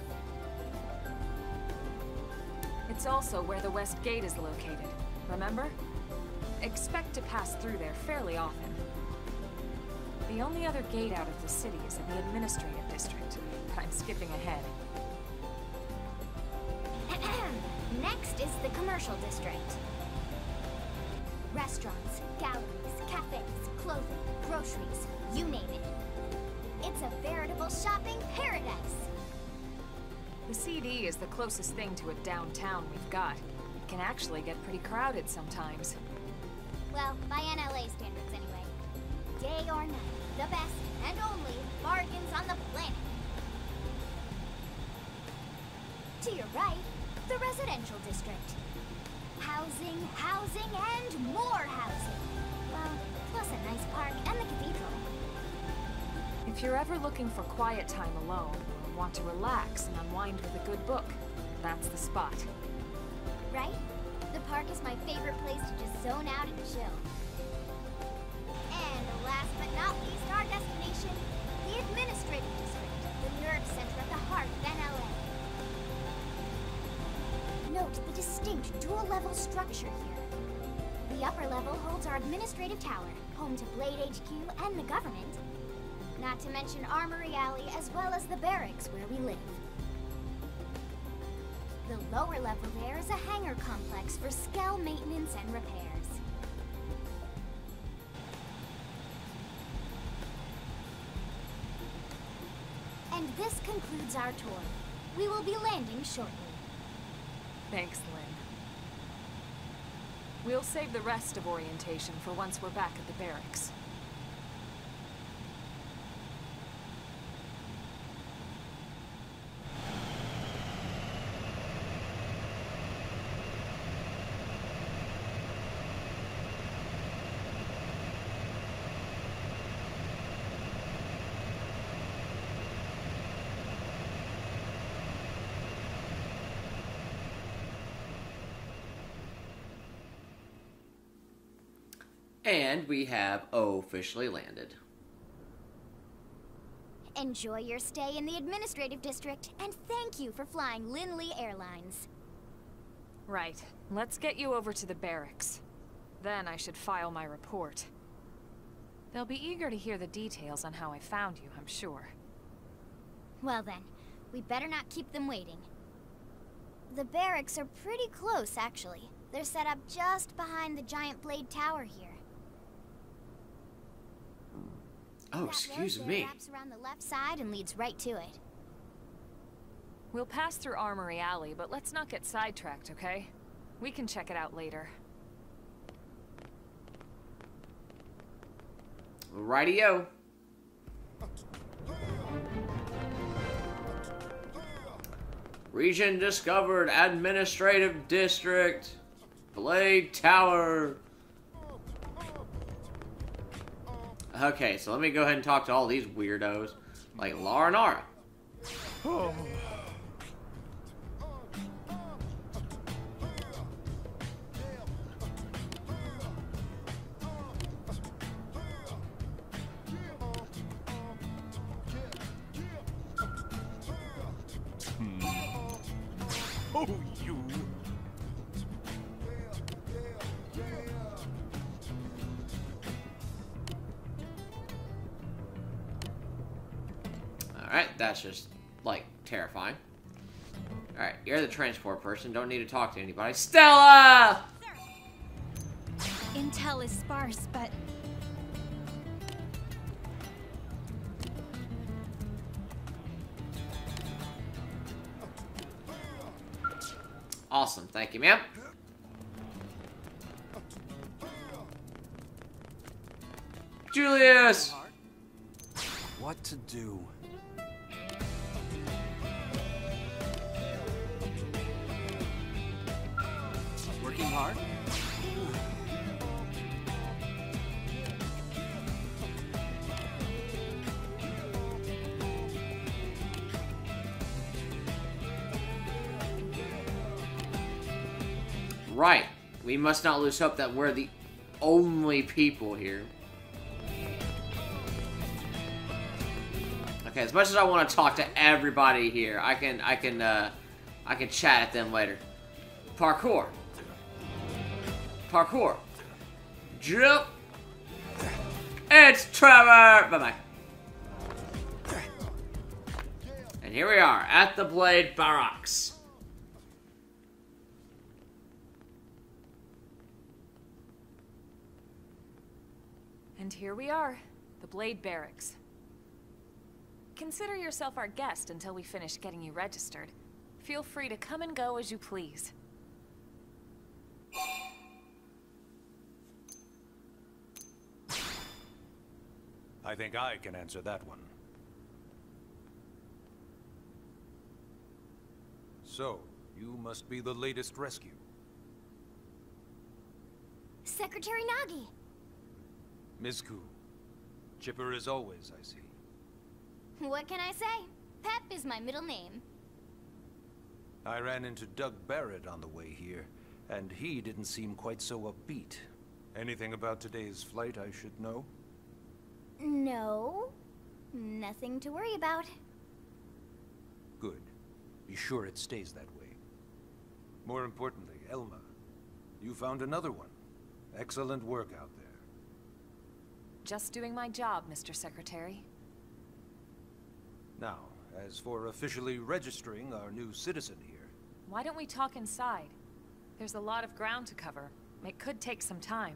It's also where the West Gate is located, remember? Expect to pass through there fairly often. The only other gate out of the city is in the Administrative District, but I'm skipping ahead. Next is the Commercial District. Restaurants, galleries, cafes, clothing, groceries, you name it. It's a veritable shopping paradise. The CD is the closest thing to a downtown we've got. It can actually get pretty crowded sometimes. Well, by NLA standards anyway. Day or night, the best and only bargains on the planet. To your right, the Residential District. Housing, housing, and more housing. Well, plus a nice park and the cathedral. If you're ever looking for quiet time alone, or want to relax and unwind with a good book, that's the spot. Right? The park is my favorite place to just zone out and chill. And last but not least, our destination, the Administrative District, the nerve center at the heart of NLA. Note the distinct dual-level structure here. The upper level holds our administrative tower, home to Blade HQ and the government. Not to mention Armory Alley as well as the barracks where we live. The lower level there is a hangar complex for Skell maintenance and repairs. And this concludes our tour. We will be landing shortly. Thanks, Lynn. We'll save the rest of orientation for once we're back at the barracks. And we have officially landed. Enjoy your stay in the administrative district, and thank you for flying Lindley Airlines. Right. Let's get you over to the barracks. Then I should file my report. They'll be eager to hear the details on how I found you, I'm sure. Well then, we better not keep them waiting. The barracks are pretty close, actually. They're set up just behind the giant blade tower here. Oh, excuse me. Wraps around the left side and leads right to it. We'll pass through Armory Alley, but let's not get sidetracked, okay? We can check it out later. Rightio. Region discovered. Administrative district. Blade Tower. Okay, so let me go ahead and talk to all these weirdos. Like Lara Nara. Oh. Oh, you. Alright, that's just, like, terrifying. Alright, you're the transport person. Don't need to talk to anybody. Stella! Intel is sparse, but... Awesome, thank you, ma'am. Julius! What to do? Working hard? Right. We must not lose hope that we're the only people here. Okay, as much as I want to talk to everybody here, I can chat at them later. Parkour. Parkour. Jump. It's Trevor. Bye-bye. And here we are at the Blade Barracks. And here we are, the Blade Barracks. Consider yourself our guest until we finish getting you registered. Feel free to come and go as you please. I think I can answer that one. So, you must be the latest rescue. Secretary Nagi! Mizku. Chipper as always, I see. What can I say? Pep is my middle name. I ran into Doug Barrett on the way here, and he didn't seem quite so upbeat. Anything about today's flight I should know? No. Nothing to worry about. Good. Be sure it stays that way. More importantly, Elma, you found another one. Excellent work out there. Just doing my job, Mr. Secretary. Now, as for officially registering our new citizen here... Why don't we talk inside? There's a lot of ground to cover. It could take some time.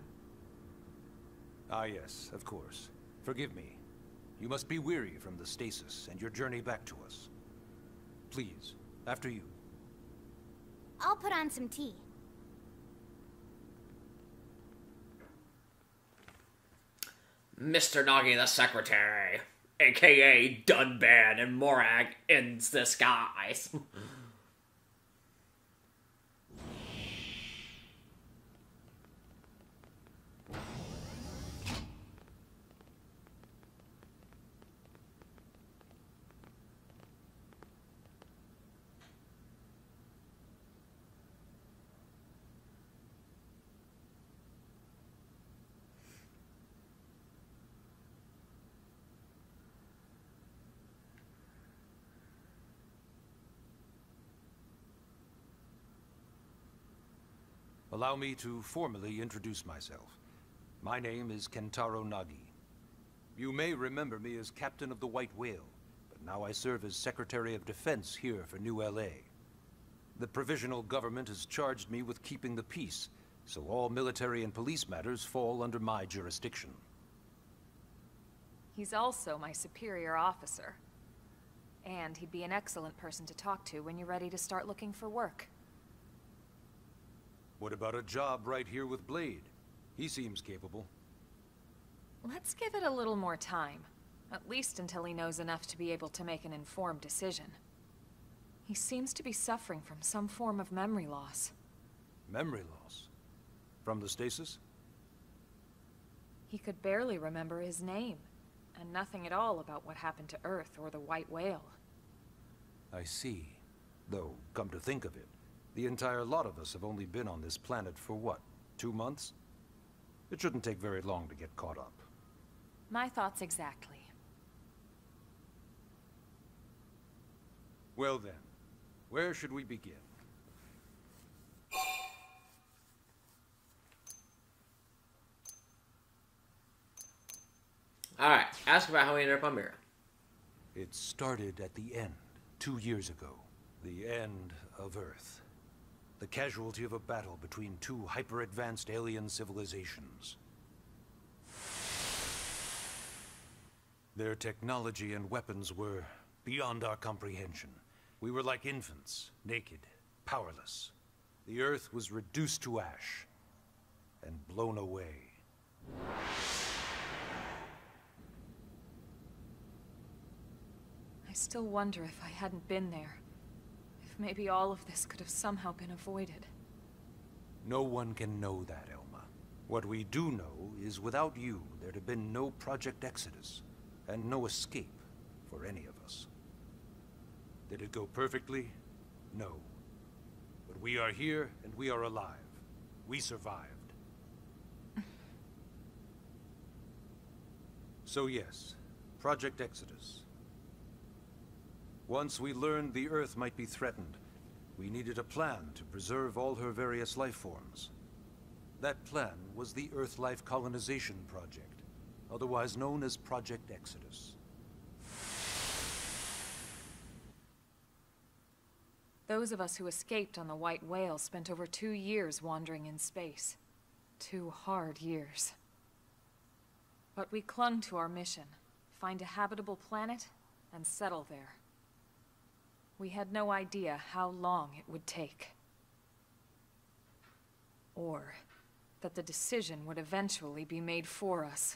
Ah yes, of course. Forgive me. You must be weary from the stasis and your journey back to us. Please, after you. I'll put on some tea. Mr. Nagi the Secretary, aka Dunban and Morag in disguise. Allow me to formally introduce myself. My name is Kentaro Nagi. You may remember me as Captain of the White Whale, but now I serve as Secretary of Defense here for New LA. The provisional government has charged me with keeping the peace, so all military and police matters fall under my jurisdiction. He's also my superior officer. And he'd be an excellent person to talk to when you're ready to start looking for work. What about a job right here with Blade? He seems capable. Let's give it a little more time. At least until he knows enough to be able to make an informed decision. He seems to be suffering from some form of memory loss. Memory loss? From the stasis? He could barely remember his name, and nothing at all about what happened to Earth or the White Whale. I see. Though, come to think of it, the entire lot of us have only been on this planet for what, 2 months? It shouldn't take very long to get caught up. My thoughts exactly. Well then, where should we begin? Alright, ask about how we ended up on Mira. It started at the end, 2 years ago. The end of Earth. The casualty of a battle between two hyper-advanced alien civilizations. Their technology and weapons were beyond our comprehension. We were like infants, naked, powerless. The Earth was reduced to ash and blown away. I still wonder if I hadn't been there. If maybe all of this could have somehow been avoided. No one can know that, Elma. What we do know is without you, there'd have been no Project Exodus, and no escape for any of us. Did it go perfectly? No. But we are here, and we are alive. We survived. So yes, Project Exodus. Once we learned the Earth might be threatened, we needed a plan to preserve all her various life forms. That plan was the Earth Life Colonization Project, otherwise known as Project Exodus. Those of us who escaped on the White Whale spent over 2 years wandering in space. 2 hard years. But we clung to our mission, find a habitable planet and settle there. We had no idea how long it would take. Or that the decision would eventually be made for us.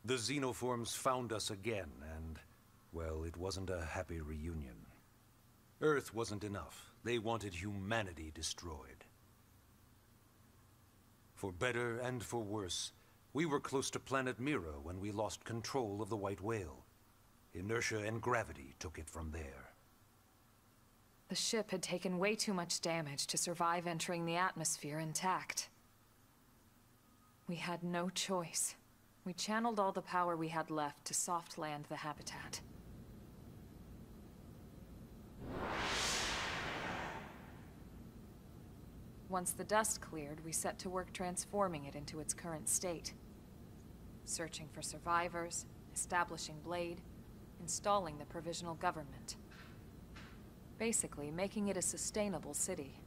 The xenoforms found us again, and, well, it wasn't a happy reunion. Earth wasn't enough. They wanted humanity destroyed. For better and for worse, we were close to planet Mira when we lost control of the White Whale. Inertia and gravity took it from there. The ship had taken way too much damage to survive entering the atmosphere intact. We had no choice. We channeled all the power we had left to soft land the habitat. Once the dust cleared, we set to work transforming it into its current state. Searching for survivors, establishing Blade, installing the provisional government. Basically, making it a sustainable city.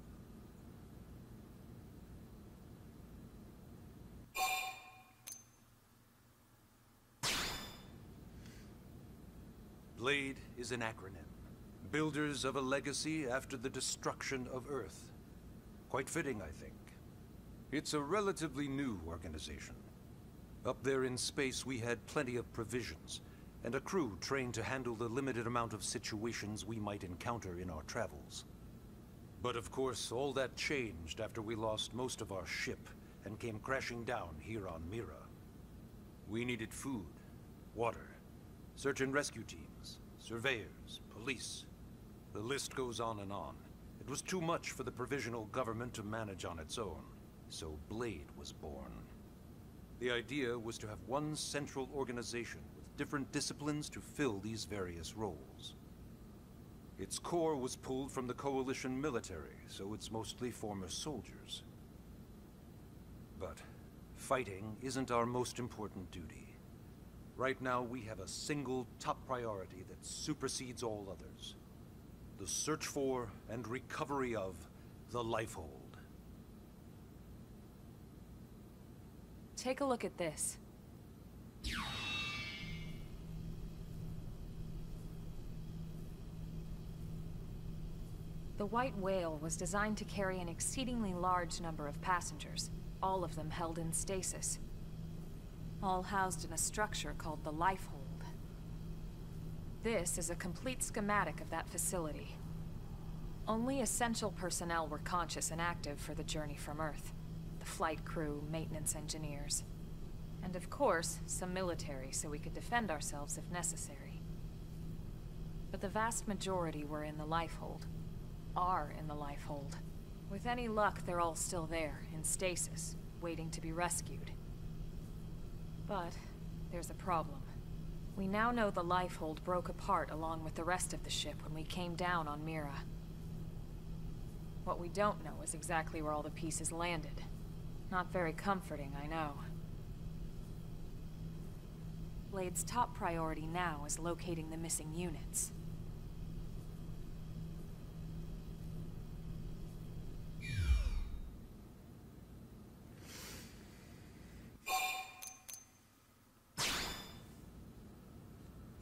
BLADE is an acronym. Builders of a legacy after the destruction of Earth. Quite fitting, I think. It's a relatively new organization. Up there in space, we had plenty of provisions, and a crew trained to handle the limited amount of situations we might encounter in our travels. But of course, all that changed after we lost most of our ship and came crashing down here on Mira. We needed food, water, search and rescue teams, surveyors, police. The list goes on and on. It was too much for the provisional government to manage on its own, so BLADE was born. The idea was to have one central organization with different disciplines to fill these various roles. Its core was pulled from the Coalition military, so it's mostly former soldiers. But fighting isn't our most important duty. Right now, we have a single top priority that supersedes all others. The search for and recovery of the Lifehold. Take a look at this. The White Whale was designed to carry an exceedingly large number of passengers, all of them held in stasis. All housed in a structure called the Lifehold. This is a complete schematic of that facility. Only essential personnel were conscious and active for the journey from Earth. The flight crew, maintenance engineers. And of course, some military so we could defend ourselves if necessary. But the vast majority were in the Lifehold. Are in the Lifehold. With any luck, they're all still there, in stasis, waiting to be rescued. But there's a problem. We now know the Lifehold broke apart along with the rest of the ship when we came down on Mira. What we don't know is exactly where all the pieces landed. Not very comforting, I know. Blade's top priority now is locating the missing units.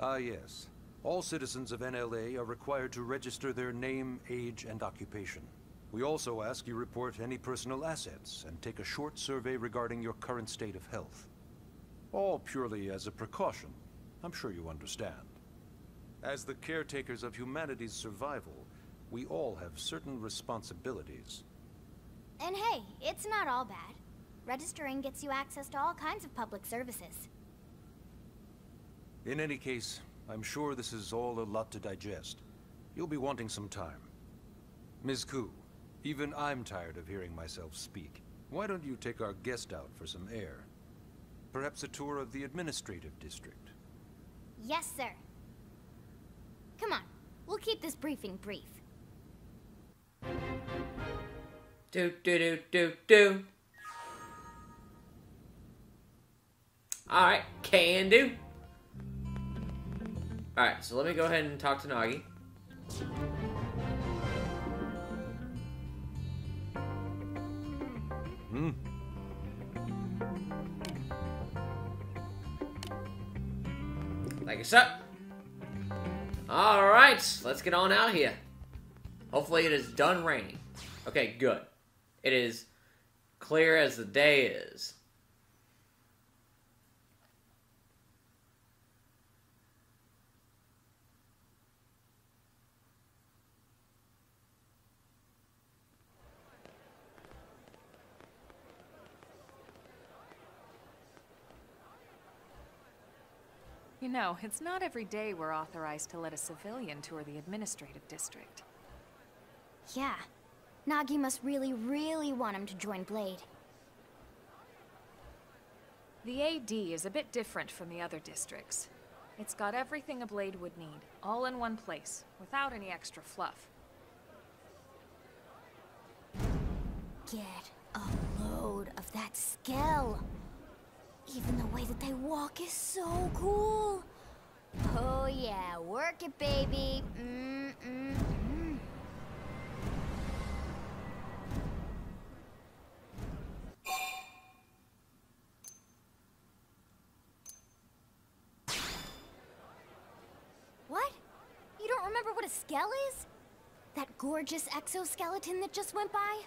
Ah, yes. All citizens of NLA are required to register their name, age, and occupation. We also ask you report any personal assets and take a short survey regarding your current state of health. All purely as a precaution. I'm sure you understand. As the caretakers of humanity's survival, we all have certain responsibilities. And hey, it's not all bad. Registering gets you access to all kinds of public services. In any case, I'm sure this is all a lot to digest. You'll be wanting some time. Ms. Koo, even I'm tired of hearing myself speak. Why don't you take our guest out for some air? Perhaps a tour of the administrative district. Yes, sir. Come on, we'll keep this briefing brief. Do. Alright, can do. Alright, so let me go ahead and talk to Nagi. Like it's up. Alright, let's get on out here. Hopefully it is done raining. Okay, good. It is clear as the day is. You know, it's not every day we're authorized to let a civilian tour the administrative district. Yeah. Nagi must really, really want him to join Blade. The AD is a bit different from the other districts. It's got everything a Blade would need, all in one place, without any extra fluff. Get a load of that skill. Even the way that they walk is so cool. Oh yeah, work it, baby. What? You don't remember what a skell is? That gorgeous exoskeleton that just went by?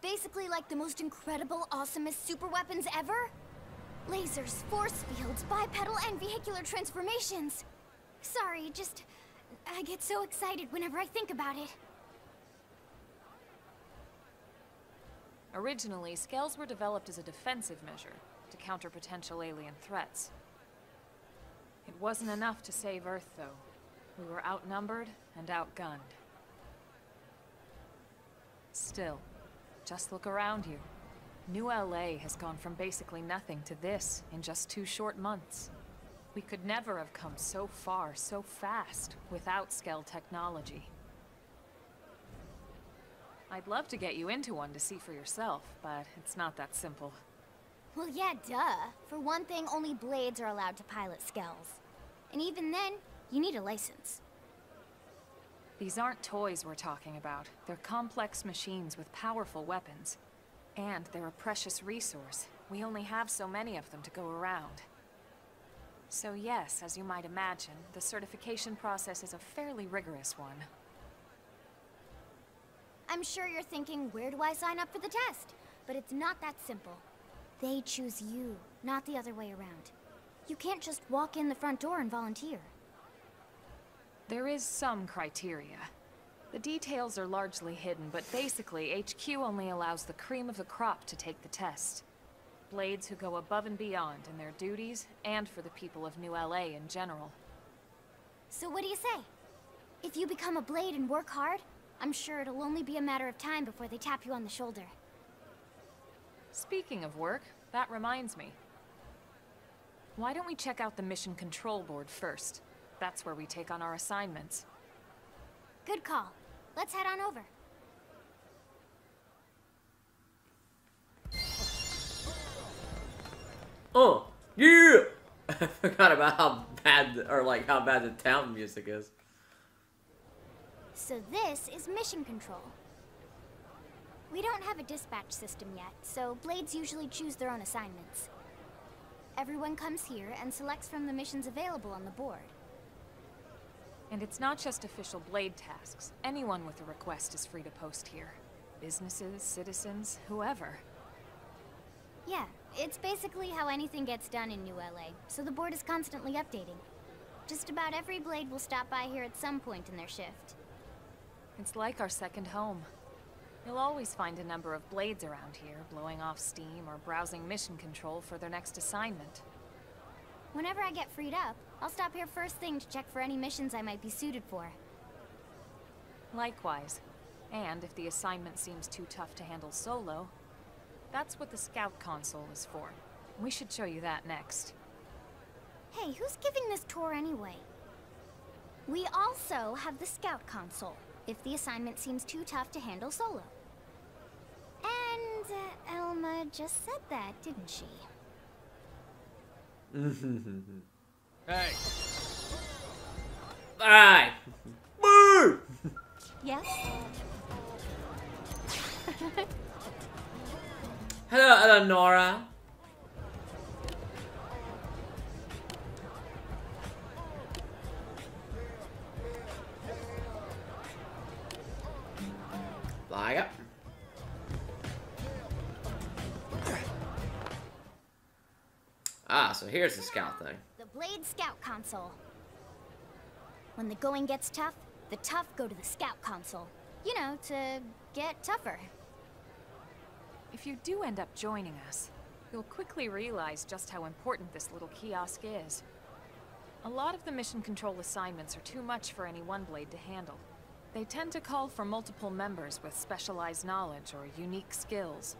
Basically like the most incredible, awesomest super weapons ever? Lasers, force fields, bipedal and vehicular transformations. Sorry, I get so excited whenever I think about it. Originally, scales were developed as a defensive measure to counter potential alien threats. It wasn't enough to save Earth, though. We were outnumbered and outgunned. Still, just look around you. New LA has gone from basically nothing to this in just 2 short months. We could never have come so far, so fast, without Skell technology. I'd love to get you into one to see for yourself, but it's not that simple. Well, yeah, duh. For one thing, only Blades are allowed to pilot Skells. And even then, you need a license. These aren't toys we're talking about. They're complex machines with powerful weapons. And they're a precious resource. We only have so many of them to go around. So yes, as you might imagine, the certification process is a fairly rigorous one. I'm sure you're thinking, where do I sign up for the test? But it's not that simple. They choose you, not the other way around. You can't just walk in the front door and volunteer. There is some criteria. The details are largely hidden, but basically, HQ only allows the cream of the crop to take the test. Blades who go above and beyond in their duties, and for the people of New LA in general. So what do you say? If you become a Blade and work hard, I'm sure it'll only be a matter of time before they tap you on the shoulder. Speaking of work, that reminds me. Why don't we check out the mission control board first? That's where we take on our assignments. Good call. Let's head on over. Oh, yeah! I forgot about how bad the town music is. So this is mission control. We don't have a dispatch system yet, so Blades usually choose their own assignments. Everyone comes here and selects from the missions available on the board. And it's not just official Blade tasks. Anyone with a request is free to post here. Businesses, citizens, whoever. Yeah, it's basically how anything gets done in New LA, so the board is constantly updating. Just about every Blade will stop by here at some point in their shift. It's like our second home. You'll always find a number of Blades around here, blowing off steam or browsing mission control for their next assignment. Whenever I get freed up, I'll stop here first thing to check for any missions I might be suited for. Likewise. And if the assignment seems too tough to handle solo, that's what the Scout console is for. We should show you that next. Hey, who's giving this tour anyway? We also have the Scout console, if the assignment seems too tough to handle solo. And Elma just said that, didn't she? Hey! Bye! Boo! Yes? Hello, Eleonora. Fly up. Ah, so here's the scout thing. The Blade Scout console. When the going gets tough, the tough go to the Scout console. You know, to get tougher. If you do end up joining us, you'll quickly realize just how important this little kiosk is. A lot of the mission control assignments are too much for any one Blade to handle. They tend to call for multiple members with specialized knowledge or unique skills.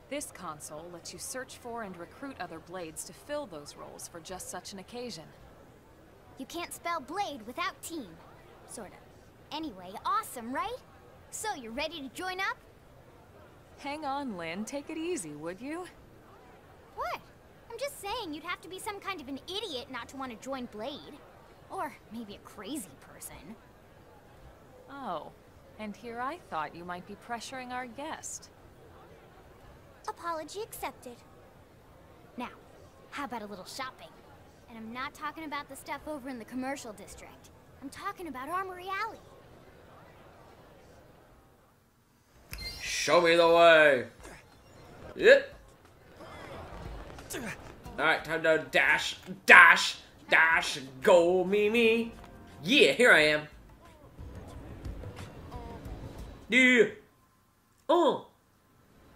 This console lets you search for and recruit other Blades to fill those roles for just such an occasion. You can't spell Blade without team. Sorta. Anyway, awesome, right? So, you ready to join up? Hang on, Lynn. Take it easy, would you? What? I'm I'm just saying you'd have to be some kind of an idiot not to want to join Blade. Or maybe a crazy person. Oh, and here I thought you might be pressuring our guest. Apology accepted. Now, how about a little shopping? And I'm not talking about the stuff over in the commercial district. I'm talking about Armory Alley. Show me the way. Yep. Alright, time to dash, dash, dash, go, me. Yeah, here I am. Yeah. Oh.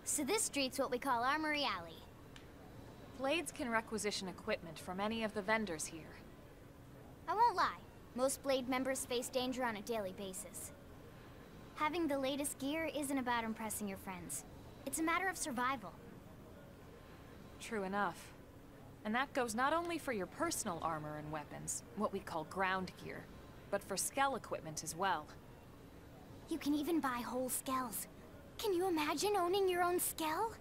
So this street's what we call Armory Alley. Blades can requisition equipment from any of the vendors here. I won't lie. Most Blade members face danger on a daily basis. Having the latest gear isn't about impressing your friends. It's a matter of survival. True enough. And that goes not only for your personal armor and weapons, what we call ground gear, but for skell equipment as well. You can even buy whole skells. Can you imagine owning your own skell?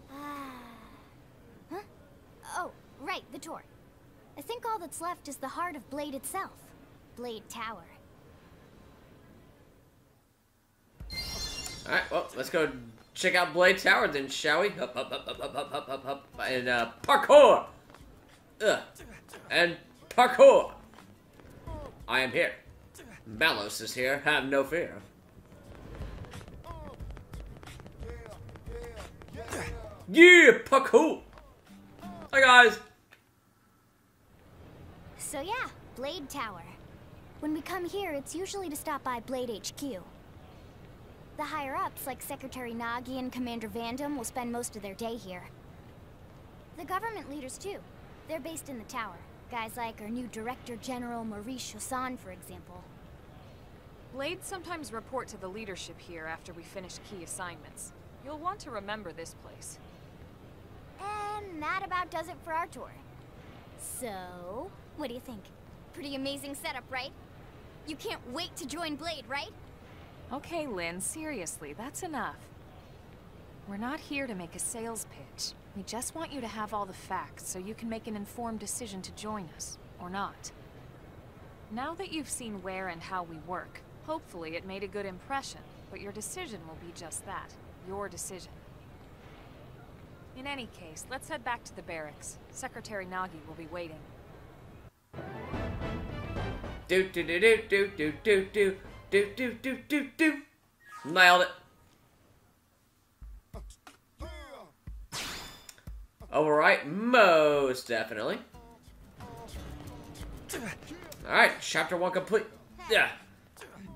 Huh? Oh, right, the tour. I think all that's left is the heart of Blade itself. Blade Tower. Alright, well, let's go check out Blade Tower then, shall we? Up. And, parkour! Ugh. And parkour! I am here. Malos is here, have no fear. Yeah, parkour! Hi, guys! So yeah, Blade Tower. When we come here, it's usually to stop by Blade HQ. The higher-ups, like Secretary Nagi and Commander Vandam, will spend most of their day here. The government leaders, too. They're based in the tower. Guys like our new Director General Maurice Chosan, for example. Blades sometimes report to the leadership here after we finish key assignments. You'll want to remember this place. And that about does it for our tour. So, what do you think? Pretty amazing setup, right? You can't wait to join Blade, right? Okay, Lynn, seriously, that's enough. We're not here to make a sales pitch. We just want you to have all the facts so you can make an informed decision to join us, or not. Now that you've seen where and how we work, hopefully it made a good impression, but your decision will be just that, your decision. In any case, let's head back to the barracks. Secretary Nagi will be waiting. Do. Nailed it. Alright, most definitely. Alright, chapter 1 complete. Yeah.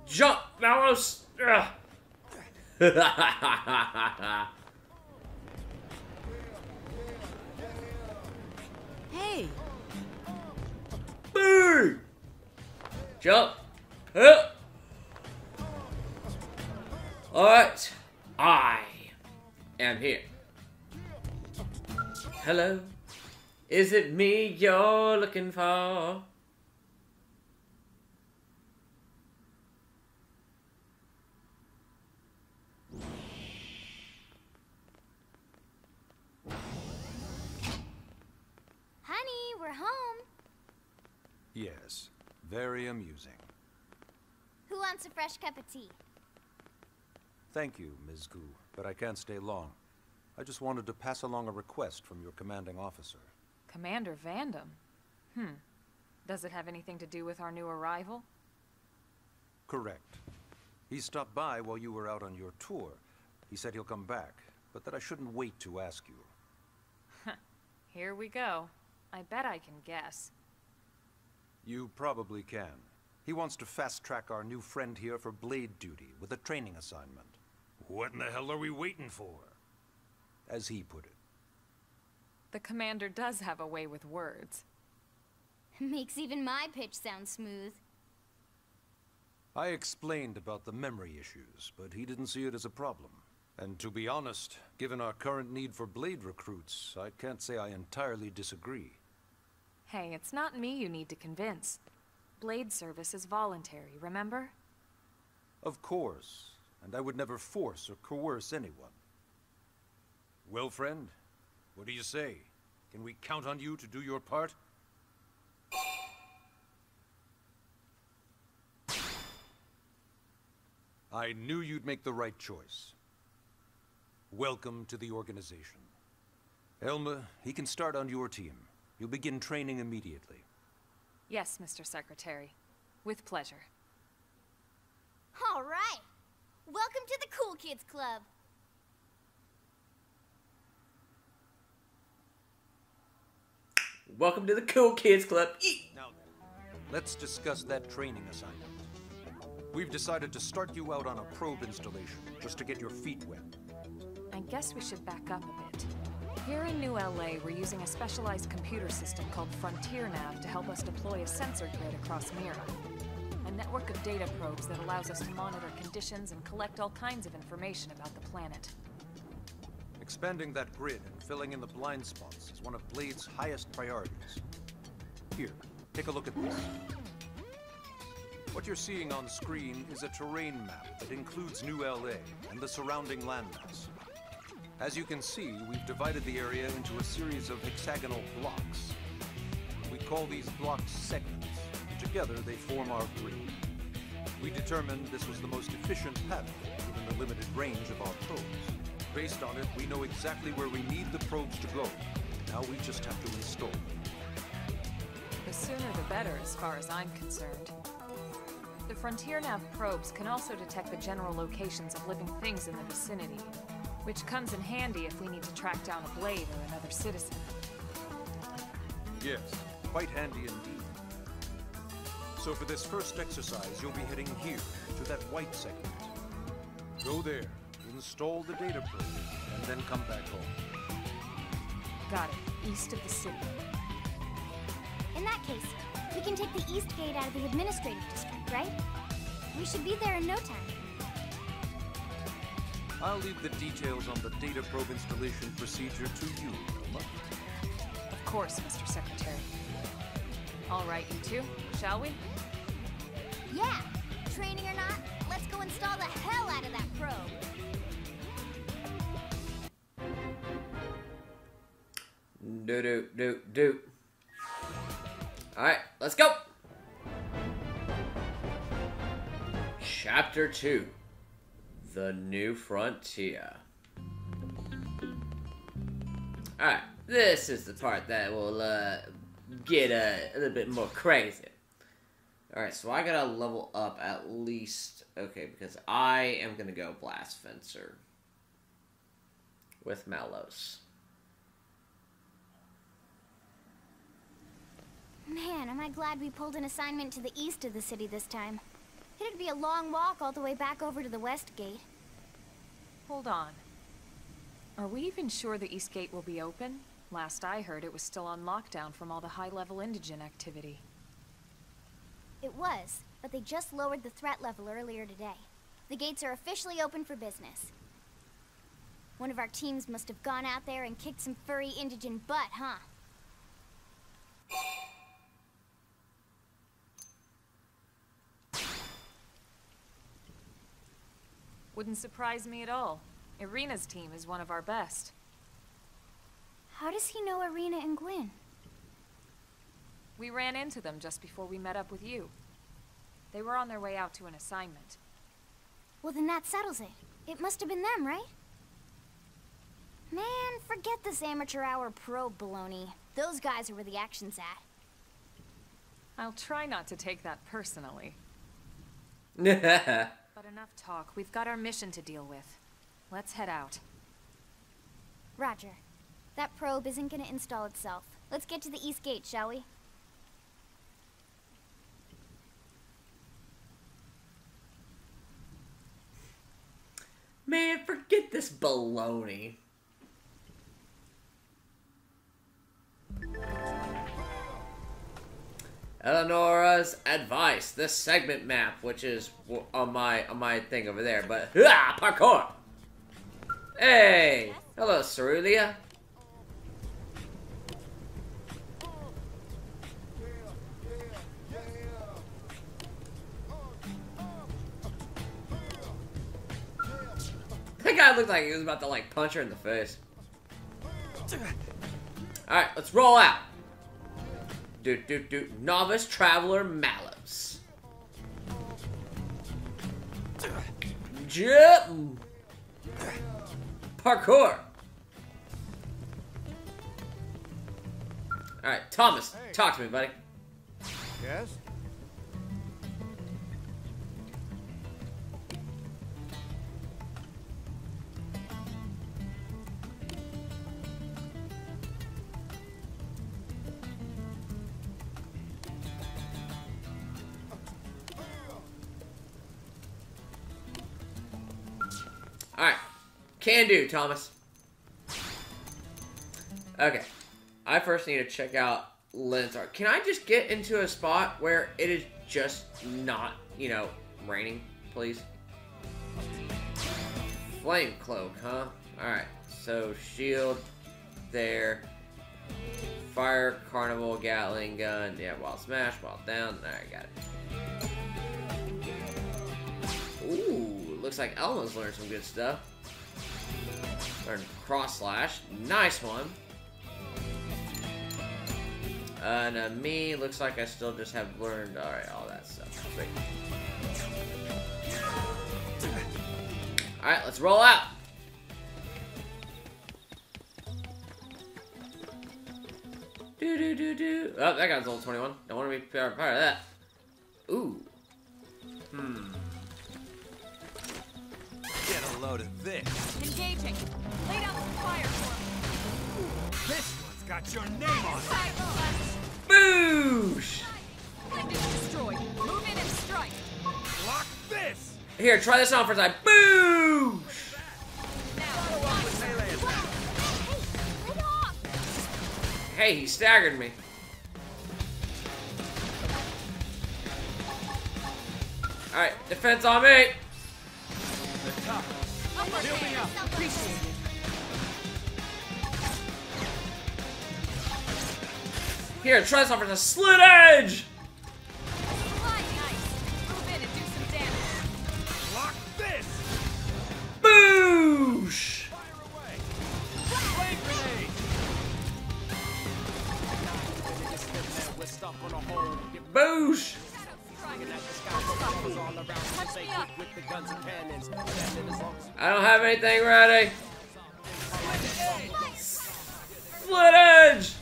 Jump, Malos! Hey! Boo! Jump! Alright, I am here. Hello? Is it me you're looking for? Honey, we're home. Yes, very amusing. Who wants a fresh cup of tea? Thank you, Ms. Gu, but I can't stay long. I just wanted to pass along a request from your commanding officer. Commander Vandam? Does it have anything to do with our new arrival? Correct. He stopped by while you were out on your tour. He said he'll come back, but that I shouldn't wait to ask you. Here we go. I bet I can guess. You probably can. He wants to fast-track our new friend here for Blade duty with a training assignment. What in the hell are we waiting for? As he put it. The commander does have a way with words. Makes even my pitch sound smooth. I explained about the memory issues, but he didn't see it as a problem. And to be honest, given our current need for Blade recruits, I can't say I entirely disagree. Hey, it's not me you need to convince. Blade service is voluntary, remember? Of course, and I would never force or coerce anyone. Well, friend, What do you say? Can we count on you to do your part? I knew you'd make the right choice. Welcome to the organization. Elma, he can start on your team. You'll begin training immediately. Yes, Mr. Secretary. With pleasure. All right. Welcome to the Cool Kids Club. Welcome to the Cool Kids Club. Now then, let's discuss that training assignment. We've decided to start you out on a probe installation, just to get your feet wet. I guess we should back up a bit. Here in New LA, we're using a specialized computer system called Frontier Nav to help us deploy a sensor grid across Mira. A network of data probes that allows us to monitor conditions and collect all kinds of information about the planet. Expanding that grid and filling in the blind spots is one of Blade's highest priorities. Here, take a look at this. What you're seeing on screen is a terrain map that includes New LA and the surrounding landmass. As you can see, we've divided the area into a series of hexagonal blocks. We call these blocks segments, and together they form our grid. We determined this was the most efficient pattern, given the limited range of our probes. Based on it, we know exactly where we need the probes to go. Now we just have to install them. The sooner the better, as far as I'm concerned. The Frontier Nav probes can also detect the general locations of living things in the vicinity, which comes in handy if we need to track down a Blade or another citizen. Yes, quite handy indeed. So for this first exercise, you'll be heading here, to that white segment. Go there, install the data probe, and then come back home. Got it. East of the city. In that case, we can take the East Gate out of the administrative district, right? We should be there in no time. I'll leave the details on the data probe installation procedure to you, Elma. Of course, Mr. Secretary. All right, you two, shall we? Yeah! Training or not, let's go install the hell out of that probe! Do. Alright, let's go! Chapter 2. The New Frontier. Alright, this is the part that will get a little bit more crazy. Alright, so I gotta level up at least... Okay, because I am gonna go Blast Fencer with Malos. Man, am I glad we pulled an assignment to the east of the city this time. It'd be a long walk all the way back over to the West Gate. Hold on. Are we even sure the East Gate will be open? Last I heard, it was still on lockdown from all the high-level indigent activity. It was, but they just lowered the threat level earlier today. The gates are officially open for business. One of our teams must have gone out there and kicked some furry indigent butt, huh? Wouldn't surprise me at all. Irina's team is one of our best. How does he know Irina and Gwyn? We ran into them just before we met up with you. They were on their way out to an assignment. Well, then that settles it. It must have been them, right? Man, forget this amateur hour probe baloney. Those guys are where the action's at. I'll try not to take that personally. But enough talk. We've got our mission to deal with. Let's head out. Roger. That probe isn't gonna install itself. Let's get to the East Gate, shall we? Man, forget this baloney. Eleonora's advice, the segment map, which is on my thing over there, but parkour. Hey, hello, Cerulia. That guy looked like he was about to like punch her in the face. Alright, let's roll out. Novice Traveler Mallows. Jump! Parkour! Alright, Thomas, talk to me, buddy. Yes? Alright. Can do, Thomas. Okay. I first need to check out Lynn's art. Can I just get into a spot where it is just not, you know, raining, please? Flame cloak, huh? Alright. So, shield there. Fire, carnival, Gatling gun. Yeah, wild smash, wild down. Alright, got it. Ooh, looks like Elma's learned some good stuff. Learned cross slash. Nice one. And me, looks like I still just have learned, alright, all that stuff. Sweet. Alright, let's roll out. Oh, that guy's level 21. Don't want to be part of that. Ooh. Get a load of this. Engaging. Lay down some fire for him. This one's got your name on it. Boosh! Objective destroyed. Move in and strike. Block this. Here, try this on for a time. Boosh! Hey, he staggered me. Alright, defense on me. Here, try this on for a slit edge. Block this. Boosh! Flame grenade. Boosh! I don't have anything ready. Split edge!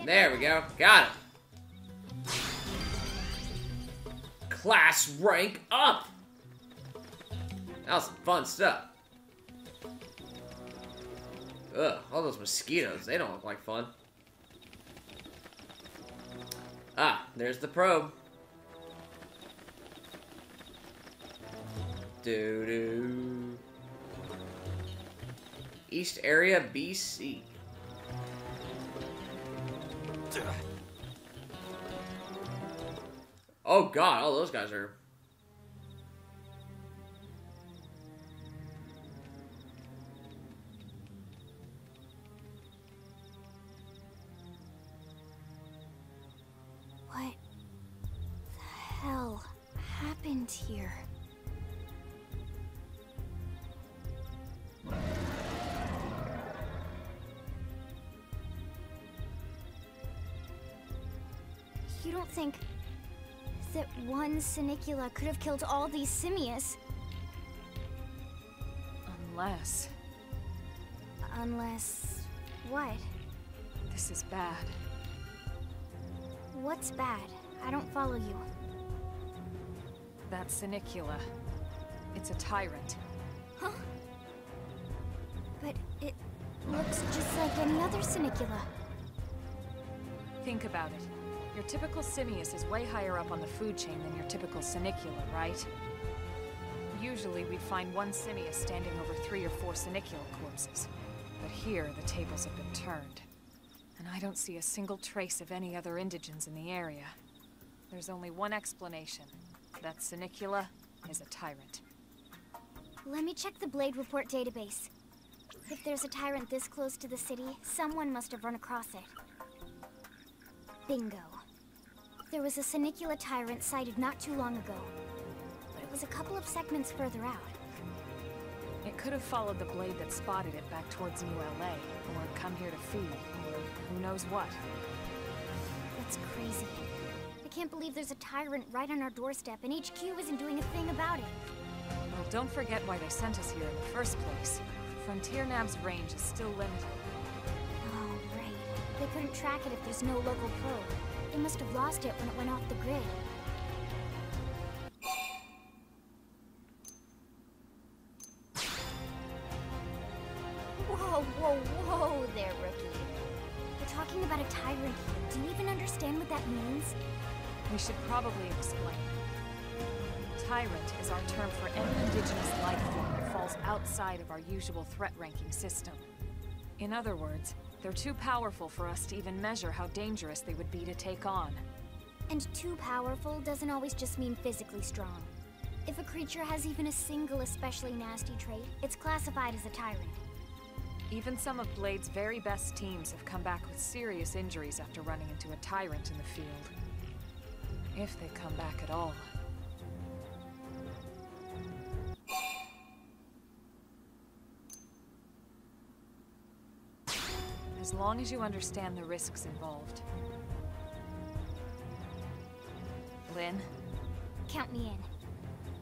There we go. Got it. Class rank up. That was some fun stuff. Ugh, all those mosquitoes, they don't look like fun. Ah, there's the probe. Doo-doo. East Area, BC. Oh god, all those guys are... What the hell happened here? You don't think that one Sinicula could have killed all these simius? Unless... Unless... what? This is bad. What's bad? I don't follow you. That Sinicula. It's a tyrant. Huh? But it looks just like any other Sinicula. Think about it. Your typical simius is way higher up on the food chain than your typical Sinicula, right? Usually we'd find one simius standing over 3 or 4 Sinicula corpses. But here, the tables have been turned. And I don't see a single trace of any other indigents in the area. There's only one explanation. That Sinicula is a tyrant. Let me check the Blade Report database. If there's a tyrant this close to the city, someone must have run across it. Bingo. There was a Sinicula tyrant sighted not too long ago, but it was a couple of segments further out. It could have followed the blade that spotted it back towards New LA, or come here to feed, or who knows what. That's crazy. I can't believe there's a tyrant right on our doorstep, and HQ isn't doing a thing about it. Well, don't forget why they sent us here in the first place. Frontier Nav's range is still limited. Oh, right. They couldn't track it if there's no local probe. They must have lost it when it went off the grid. Whoa, whoa, whoa there, rookie. We're talking about a tyrant here. Do you even understand what that means? We should probably explain. Tyrant is our term for any indigenous life form that falls outside of our usual threat ranking system. In other words, they're too powerful for us to even measure how dangerous they would be to take on. And too powerful doesn't always just mean physically strong. If a creature has even a single especially nasty trait, it's classified as a tyrant. Even some of Blade's very best teams have come back with serious injuries after running into a tyrant in the field. If they come back at all. As long as you understand the risks involved. Lynn? Count me in.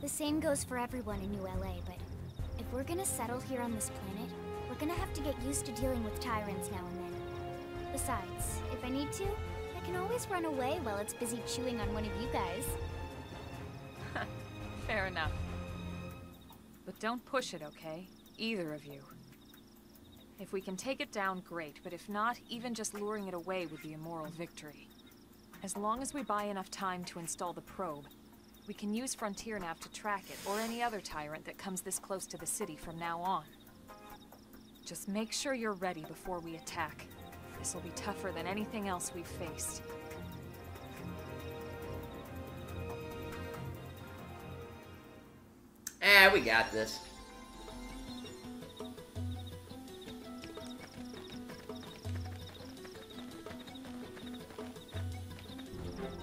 The same goes for everyone in New LA, but if we're gonna settle here on this planet, we're gonna have to get used to dealing with tyrants now and then. Besides, if I need to, I can always run away while it's busy chewing on one of you guys. Fair enough. But don't push it, okay? Either of you. If we can take it down, great, but if not, even just luring it away would be a moral victory. As long as we buy enough time to install the probe, we can use Frontier Nav to track it, or any other tyrant that comes this close to the city from now on. Just make sure you're ready before we attack. This will be tougher than anything else we've faced. We got this.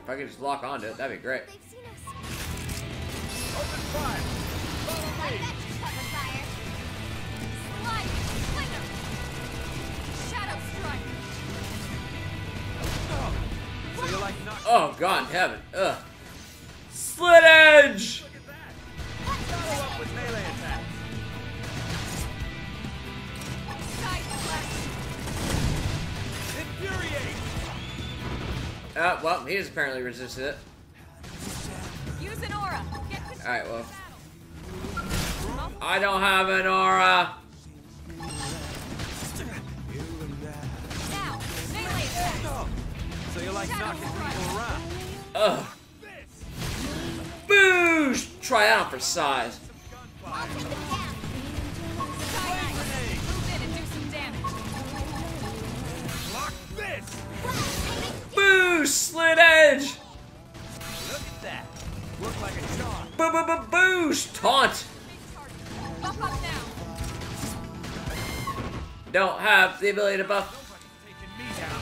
If I could just lock onto it, that'd be great. They've seen us. Open fire! Follow me! Cover fire. Slide! Flinger! Shadow strike! So you like not Oh, God in heaven. Ugh. Slit edge! look at that! Follow up with melee attacks! Side slash! Infuriate! Well, he has apparently resisted it. Use an aura! Get control. Alright, well. I don't have an aura! Now! Melee attack! So you like knocking people around? Ugh. Boosh! Try that on for size. I'll take them down. Side knife! Move in and do some damage! Lock this! Boosh! Slit edge! Look at that! Look like a charm. Boosh! Taunt! Buff up now! Don't have the ability to buff. Taking me down.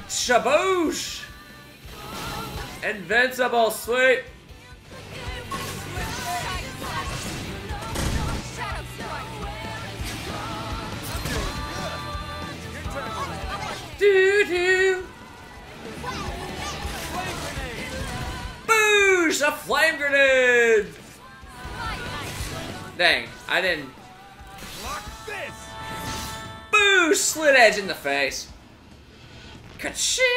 Shaboosh! Invincible, sweet! Side slash! Shadow strike! Doo-doo! Flame grenade! Boosh! A flame grenade! Dang, I didn't. Lock this! Boosh! Slit edge in the face. Ka-ching!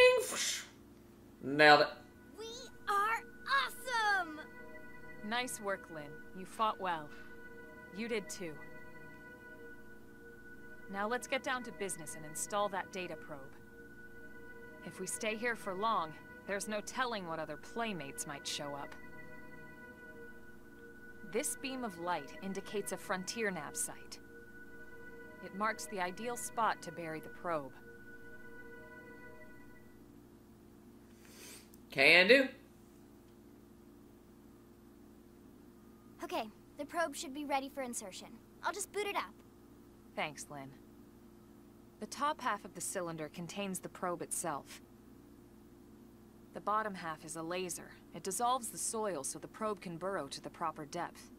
Nailed it. We are awesome! Nice work, Lynn. You fought well. You did too. Now let's get down to business and install that data probe. If we stay here for long, there's no telling what other playmates might show up. This beam of light indicates a Frontier Nav site. It marks the ideal spot to bury the probe. Can do. Okay, the probe should be ready for insertion. I'll just boot it up. Thanks, Lynn. The top half of the cylinder contains the probe itself. The bottom half is a laser. It dissolves the soil so the probe can burrow to the proper depth.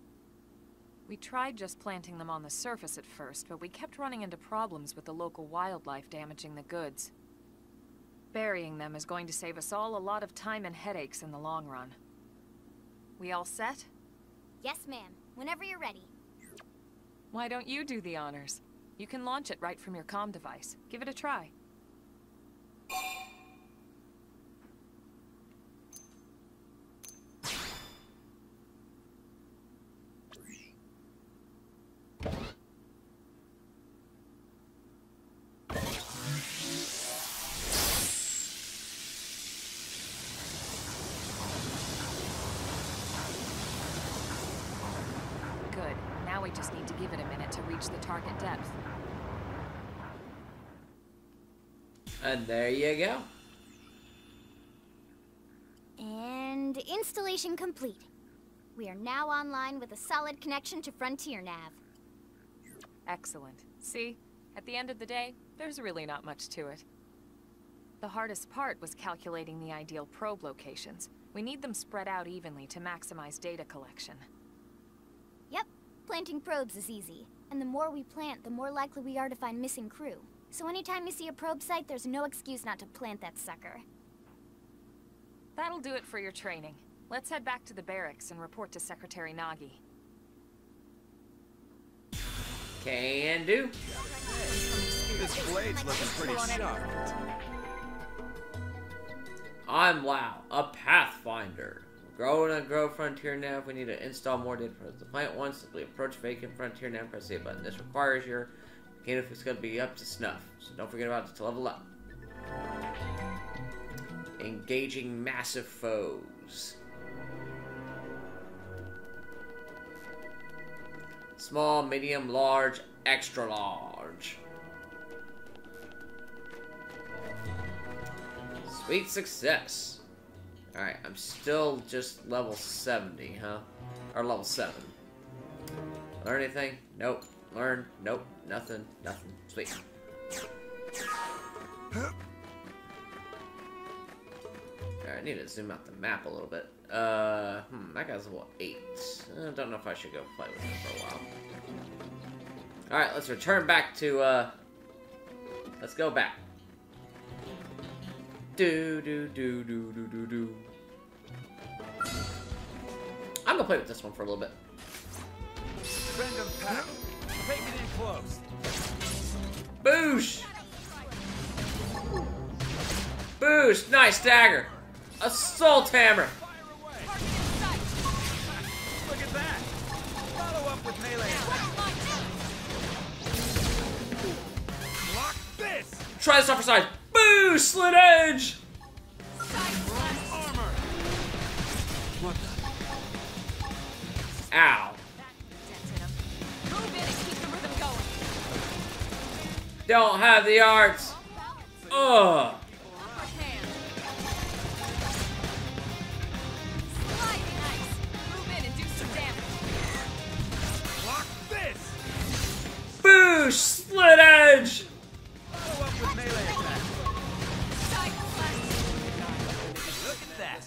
We tried just planting them on the surface at first, but we kept running into problems with the local wildlife damaging the goods. Burying them is going to save us all a lot of time and headaches in the long run. We all set? Yes, ma'am. Whenever you're ready. Why don't you do the honors? You can launch it right from your comm device. Give it a try. Good. Now we just need to give it a minute to reach the target depth. And there you go. And installation complete. We are now online with a solid connection to Frontier Nav. Excellent. See? At the end of the day, there's really not much to it. The hardest part was calculating the ideal probe locations. We need them spread out evenly to maximize data collection. Yep, planting probes is easy. And the more we plant, the more likely we are to find missing crew. So anytime you see a probe site, there's no excuse not to plant that sucker. That'll do it for your training. Let's head back to the barracks and report to Secretary Nagi. Can do. This blade's looking pretty sharp. I'm Wow, a Pathfinder. Grow and grow Frontier Nav. We need to install more data for the plant one. Simply approach vacant Frontier Nav, press the A button. This requires your if it's going to be up to snuff. So don't forget about it to level up. Engaging massive foes. Small, medium, large, extra large. Sweet success. Alright, I'm still just level 70, huh? Or level 7. Learn anything? Nope. Learn? Nope. Nothing. Nothing. Sweet. Alright, I need to zoom out the map a little bit. That guy's level 8. I don't know if I should go play with him for a while. Alright, let's return back to, let's go back. I'm gonna play with this one for a little bit. Random pack. Take it in close. Boosh! Boosh! Nice dagger! Assault hammer! Look at that. Follow up with melee. Block this. Try this off for side. Boosh! Slit edge! Armor. What the? Ow. Don't have the arts. Ugh. Boosh! Slit edge! Follow up with melee attack. Look at that.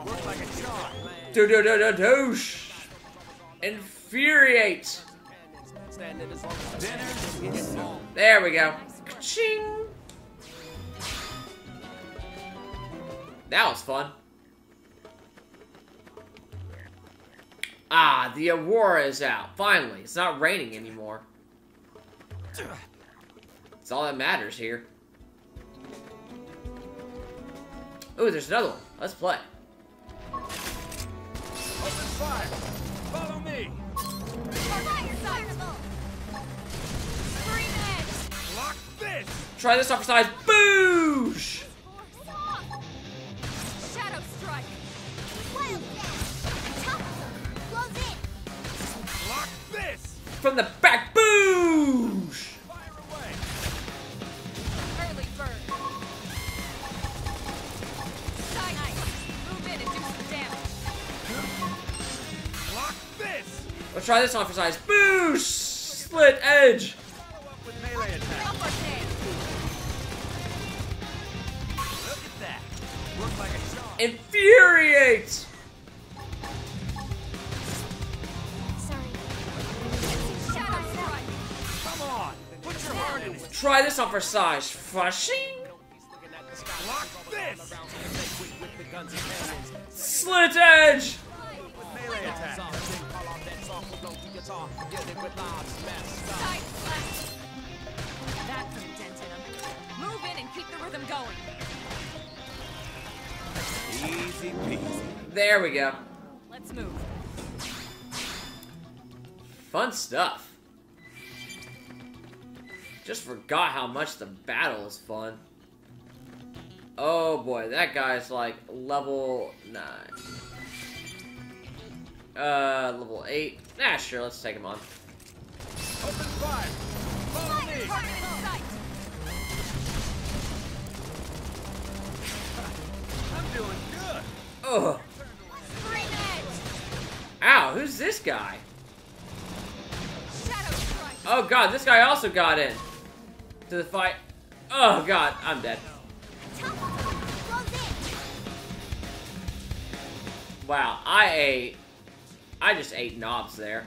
Work like a charm. Doosh! Infuriate! There we go. Ka-ching! That was fun. Ah, the Aurora is out. Finally, it's not raining anymore. It's all that matters here. Ooh, there's another one. Let's play. Open fire. Follow me. Block this. Try this off for size. Boosh! Shadow strike. Wild close in. Block this. From the back. Boosh! Fire away. Early bird. Nice. Move in and do some damage. Block this. Let's try this on for size. Boosh! Slit edge! Follow up with melee attack. Look at that. Work like a charm. Infuriate! Sorry. Try this on for size. Fushing. Block this! Slit edge. Melee attack. That's some dent in 'em. Move in and keep the rhythm going. Easy peasy. There we go. Let's move. Fun stuff. Just forgot how much the battle is fun. Oh boy, that guy's like level 9. Level 8. Nah, sure, let's take him on. Open fire. Follow me. Target in sight. I'm doing good. Ugh. Scream edge. Ow, who's this guy? Shadow strike. Oh god, this guy also got in to the fight. Oh god, I'm dead. Wow, I just ate knobs there.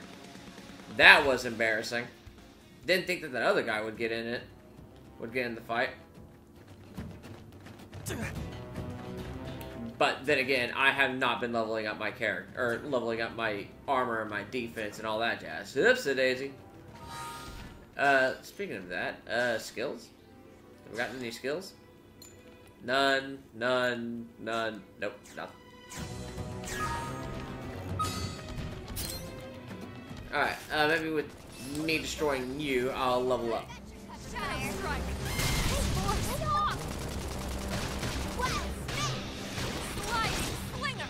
That was embarrassing. Didn't think that other guy would get in it. Would get in the fight. But then again, I have not been leveling up my character, or leveling up my armor and my defense and all that jazz. Oops, a daisy. Speaking of that, skills? Have we gotten any skills? None, none, none. Nope, nothing. Alright, maybe with me destroying you, I'll level up. Shadow strike. Sliding slinger.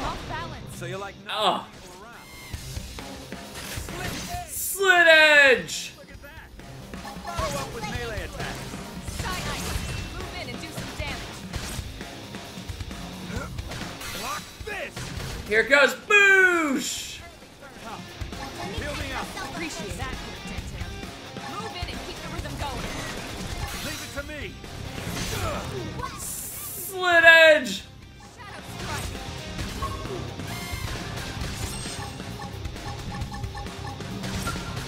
Off balance. So you like Oh, around. slit edge! Look at that. Follow up with melee attack. Side ice. Move in and do some damage. Block this. Here goes Boosh! Heal me up. Appreciate that, dent in 'em. Move in and keep the rhythm going. Leave it to me. Slit edge! Shadow strike.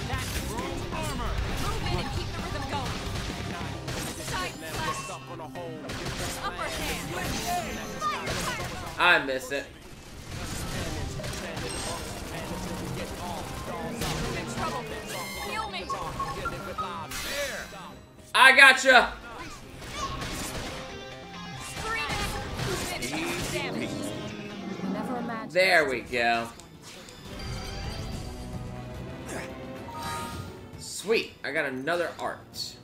That's Armor. move in and keep the rhythm going. Side slash. Upper hand. I missed it. I'm in trouble. Heal me. There. I gotcha! Scream it. Move in and do some damage. Never imagined. There we go. Sweet, I got another art.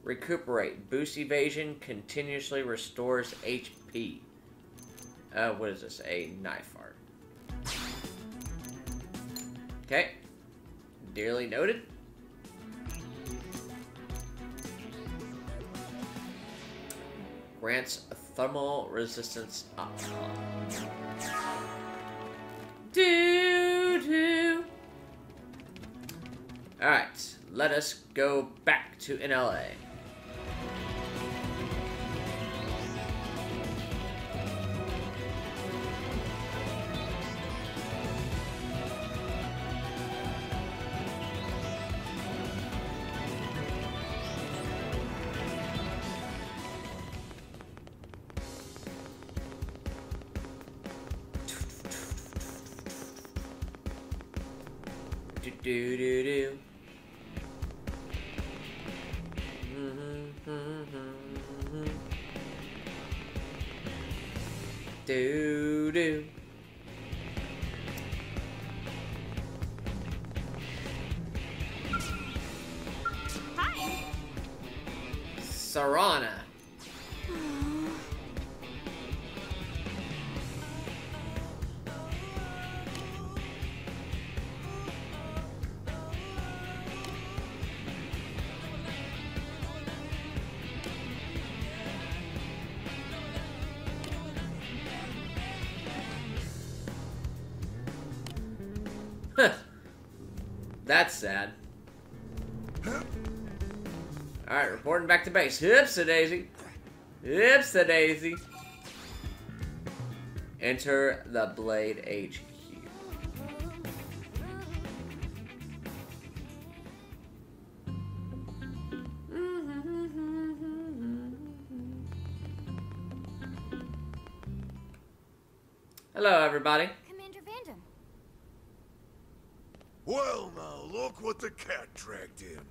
Recuperate. Boost evasion. Continuously restores HP. What is this? A knife art. Okay. Dearly noted. Grants thermal resistance up. Doo-doo. Alright, let us go back to NLA. Do-do-do-do. Do-do. Hi. Sarana. That's sad. Alright, reporting back to base. Hoops-a-daisy. Hoops-a-daisy. Enter the Blade HQ. Hello, everybody. Commander Vandam. Well, now, look what the cat dragged in.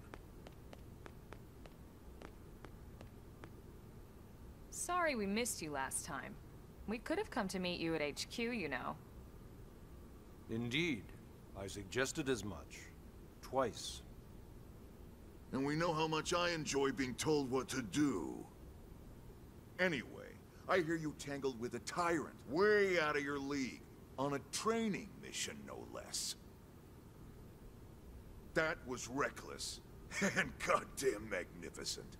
Sorry we missed you last time. We could have come to meet you at HQ, you know. Indeed. I suggested as much. Twice. And we know how much I enjoy being told what to do. Anyway, I hear you tangled with a tyrant, way out of your league, on a training mission, no less. That was reckless, and goddamn magnificent.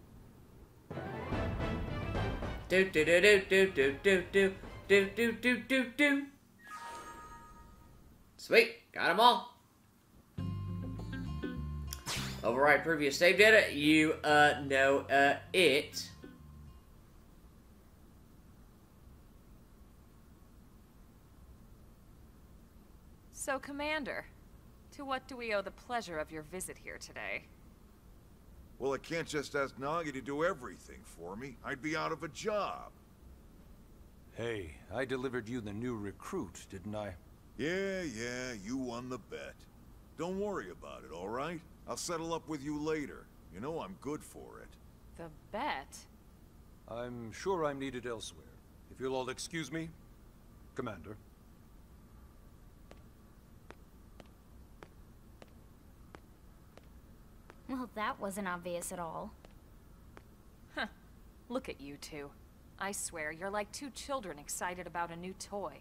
Do do do do do do do do do do do do do. Sweet, got them all. Override previous save data. You know it. So, Commander, to what do we owe the pleasure of your visit here today? Well, I can't just ask Nagi to do everything for me. I'd be out of a job. Hey, I delivered you the new recruit, didn't I? Yeah, you won the bet. Don't worry about it, all right? I'll settle up with you later. You know I'm good for it. The bet? I'm sure I'm needed elsewhere. If you'll all excuse me, Commander. Well, that wasn't obvious at all. Huh. Look at you two. I swear, you're like two children excited about a new toy.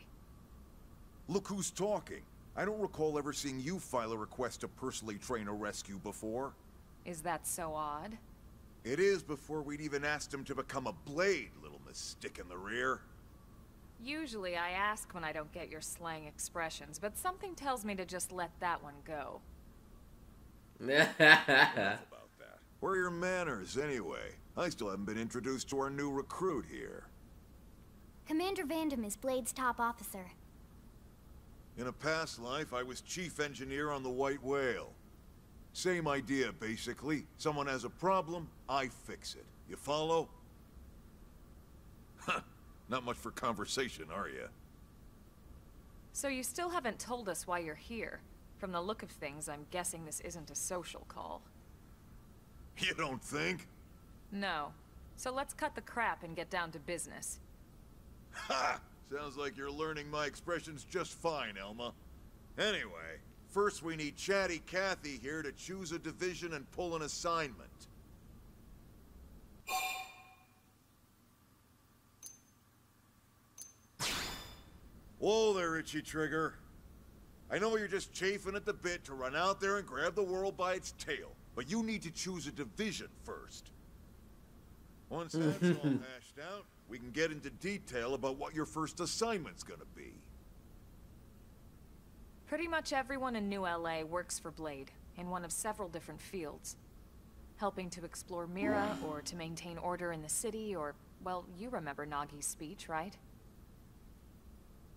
Look who's talking. I don't recall ever seeing you file a request to personally train a rescue before. Is that so odd? It is before we'd even asked him to become a blade, little miss stick in the rear. Usually I ask when I don't get your slang expressions, but something tells me to just let that one go. Enough about that. Where are your manners, anyway? I still haven't been introduced to our new recruit here. Commander Vandam is Blade's top officer. In a past life, I was chief engineer on the White Whale. Same idea, basically. Someone has a problem, I fix it. You follow? Huh. Not much for conversation, are you? So you still haven't told us why you're here. From the look of things, I'm guessing this isn't a social call. You don't think? No. So let's cut the crap and get down to business. Ha! Sounds like you're learning my expressions just fine, Elma. Anyway, first we need Chatty Cathy here to choose a division and pull an assignment. Whoa there, Itchy Trigger. I know you're just chafing at the bit to run out there and grab the world by its tail, but you need to choose a division first. Once that's all hashed out, we can get into detail about what your first assignment's gonna be. Pretty much everyone in New LA works for Blade, in one of several different fields. Helping to explore Mira, or to maintain order in the city, or, well, you remember Nagi's speech, right?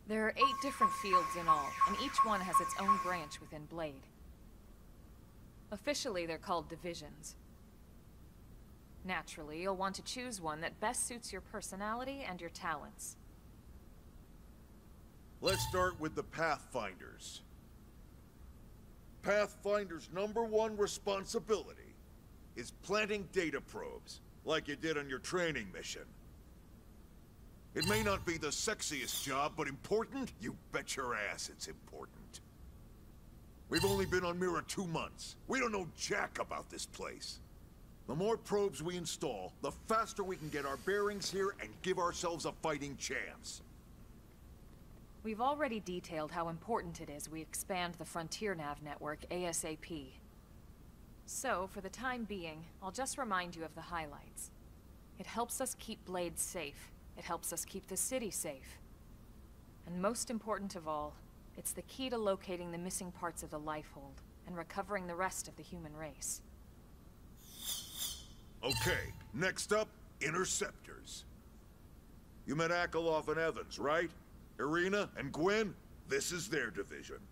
There are 8 different fields in all, and each one has its own branch within Blade. Officially, they're called divisions. Naturally, you'll want to choose one that best suits your personality and your talents. Let's start with the Pathfinders. Pathfinder's #1 responsibility is planting data probes, like you did on your training mission. It may not be the sexiest job, but important? You bet your ass it's important. We've only been on Mira 2 months. We don't know jack about this place. The more probes we install, the faster we can get our bearings here and give ourselves a fighting chance. We've already detailed how important it is we expand the Frontier Nav network ASAP. So, for the time being, I'll just remind you of the highlights. It helps us keep Blade safe. It helps us keep the city safe. And most important of all, it's the key to locating the missing parts of the Lifehold and recovering the rest of the human race. Okay, next up, Interceptors. You met Akeloff and Evans, right? Irina and Gwen, this is their division.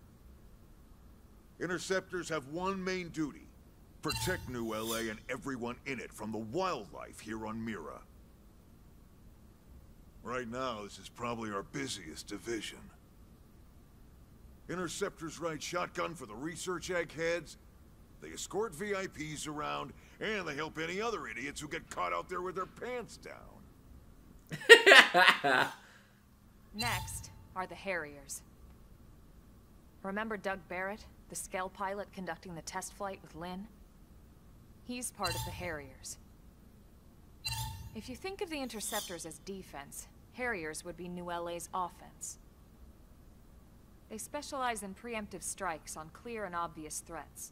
Interceptors have one main duty: protect New LA and everyone in it from the wildlife here on Mira. Right now, this is probably our busiest division. Interceptors ride shotgun for the research eggheads. They escort VIPs around, and they help any other idiots who get caught out there with their pants down. Next are the Harriers. Remember Doug Barrett, the Skell pilot conducting the test flight with Lynn? He's part of the Harriers. If you think of the Interceptors as defense, Harriers would be New LA's offense. They specialize in preemptive strikes on clear and obvious threats.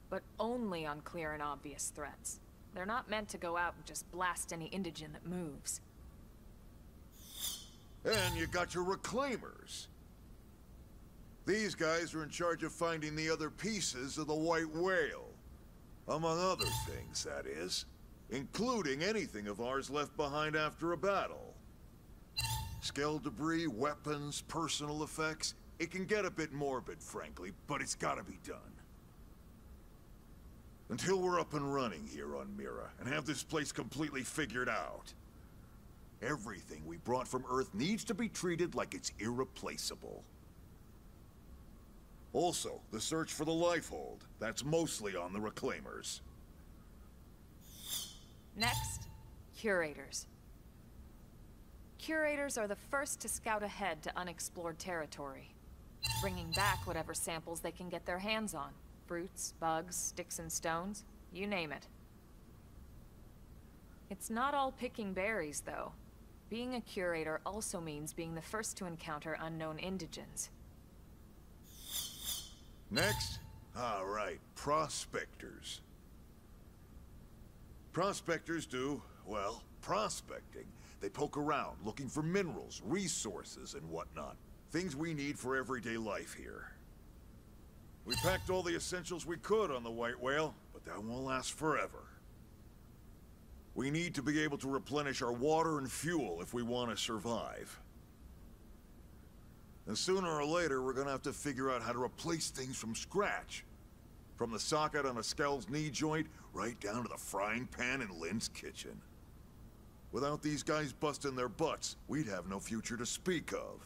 But only on clear and obvious threats. They're not meant to go out and just blast any indigene that moves. And you got your Reclaimers. These guys are in charge of finding the other pieces of the White Whale. Among other things, that is. Including anything of ours left behind after a battle. Skell debris, weapons, personal effects. It can get a bit morbid, frankly, but it's gotta be done. Until we're up and running here on Mira, and have this place completely figured out. Everything we brought from Earth needs to be treated like it's irreplaceable. Also, the search for the Lifehold. That's mostly on the Reclaimers. Next, Curators. Curators are the first to scout ahead to unexplored territory, bringing back whatever samples they can get their hands on. Fruits, bugs, sticks and stones, you name it. It's not all picking berries, though. Being a curator also means being the first to encounter unknown indigens. Next? All right, prospectors. Prospectors do, well, prospecting. They poke around, looking for minerals, resources, and whatnot. Things we need for everyday life here. We packed all the essentials we could on the White Whale, but that won't last forever. We need to be able to replenish our water and fuel if we want to survive. And sooner or later, we're gonna have to figure out how to replace things from scratch. From the socket on a Skell's knee joint, right down to the frying pan in Lynn's kitchen. Without these guys busting their butts, we'd have no future to speak of.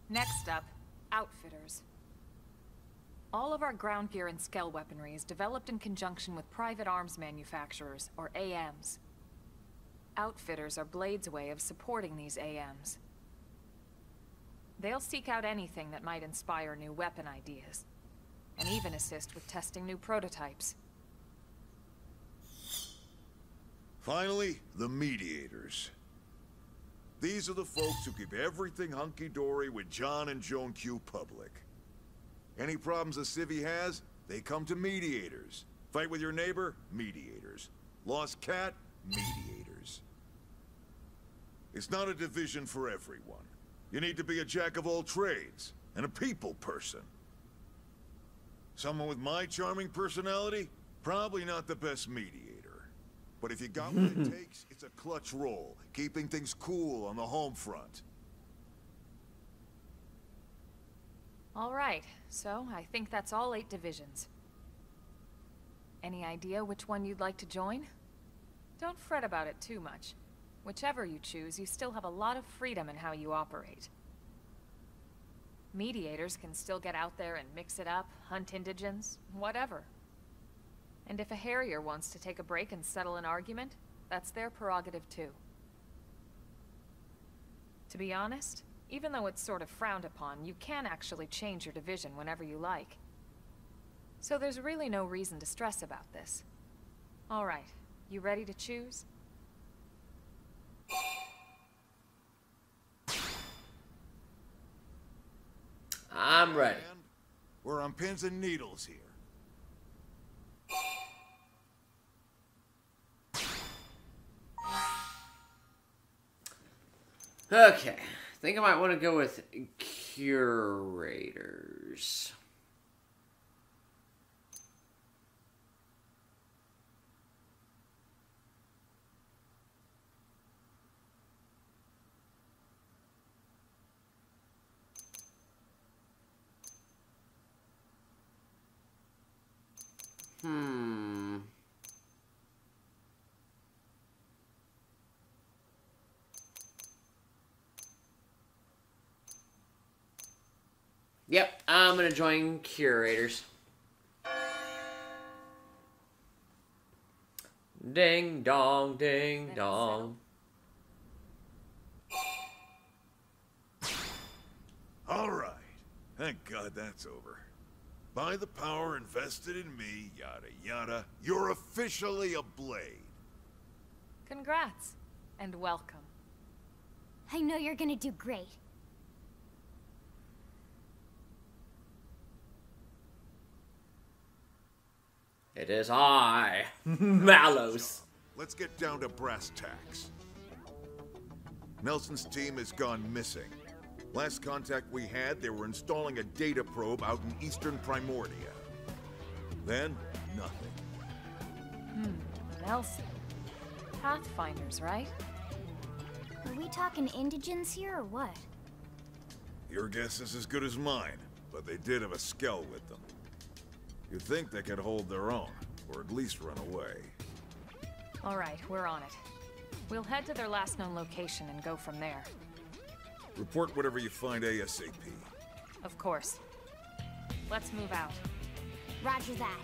Next up, Outfitters. All of our ground gear and Skell weaponry is developed in conjunction with private arms manufacturers, or AMs. Outfitters are Blade's way of supporting these AMs. They'll seek out anything that might inspire new weapon ideas, and even assist with testing new prototypes. Finally, the Mediators. These are the folks who keep everything hunky-dory with John and Joan Q public. Any problems a civvy has, they come to Mediators. Fight with your neighbor? Mediators. Lost cat? Mediators. It's not a division for everyone. You need to be a jack of all trades, and a people person. Someone with my charming personality? Probably not the best mediator. But if you got what it takes, it's a clutch role, keeping things cool on the home front. All right, so I think that's all 8 divisions. Any idea which one you'd like to join? Don't fret about it too much. Whichever you choose, you still have a lot of freedom in how you operate. Mediators can still get out there and mix it up, hunt indigens, whatever. And if a Harrier wants to take a break and settle an argument, that's their prerogative too. To be honest, even though it's sort of frowned upon, you can actually change your division whenever you like. So there's really no reason to stress about this. All right, you ready to choose? I'm ready. And we're on pins and needles here. Okay, I think I might want to go with Curators. Yep, I'm gonna join curators. Ding dong, ding dong. All right. Thank God that's over. By the power invested in me, yada yada, you're officially a blade. Congrats, and welcome. I know you're gonna do great. It is I, Mallows. Let's get down to brass tacks. Nelson's team has gone missing. Last contact we had, they were installing a data probe out in eastern Primordia. Then, nothing. Nelson. Pathfinders, right? Are we talking indigents here or what? Your guess is as good as mine, but they did have a skell with them. You'd think they could hold their own, or at least run away. All right, we're on it. We'll head to their last known location and go from there. Report whatever you find ASAP. Of course. Let's move out. Roger that.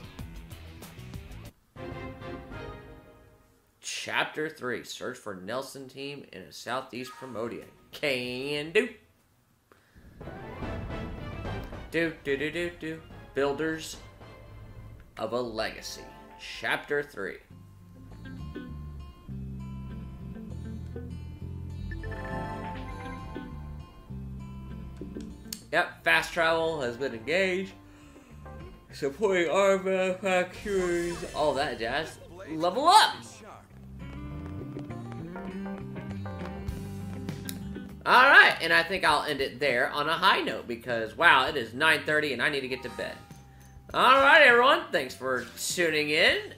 Chapter 3. Search for Nelson team in a southeast Primordia. Can do. Do. Builders of a Legacy. Chapter 3. Yep, fast travel has been engaged. Supporting arm manufacturers, all that jazz. Level up! Alright, and I think I'll end it there on a high note because, wow, it is 9:30 and I need to get to bed. Alright, everyone, thanks for tuning in.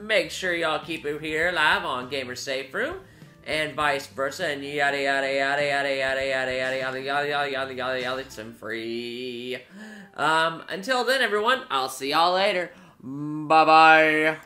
Make sure y'all keep it here live on Gamer Saferoom and vice versa, and yada yada yada yada yada yada yada yada yada yada yada yada yada. It's free. Until then, everyone, I'll see y'all later. Bye bye.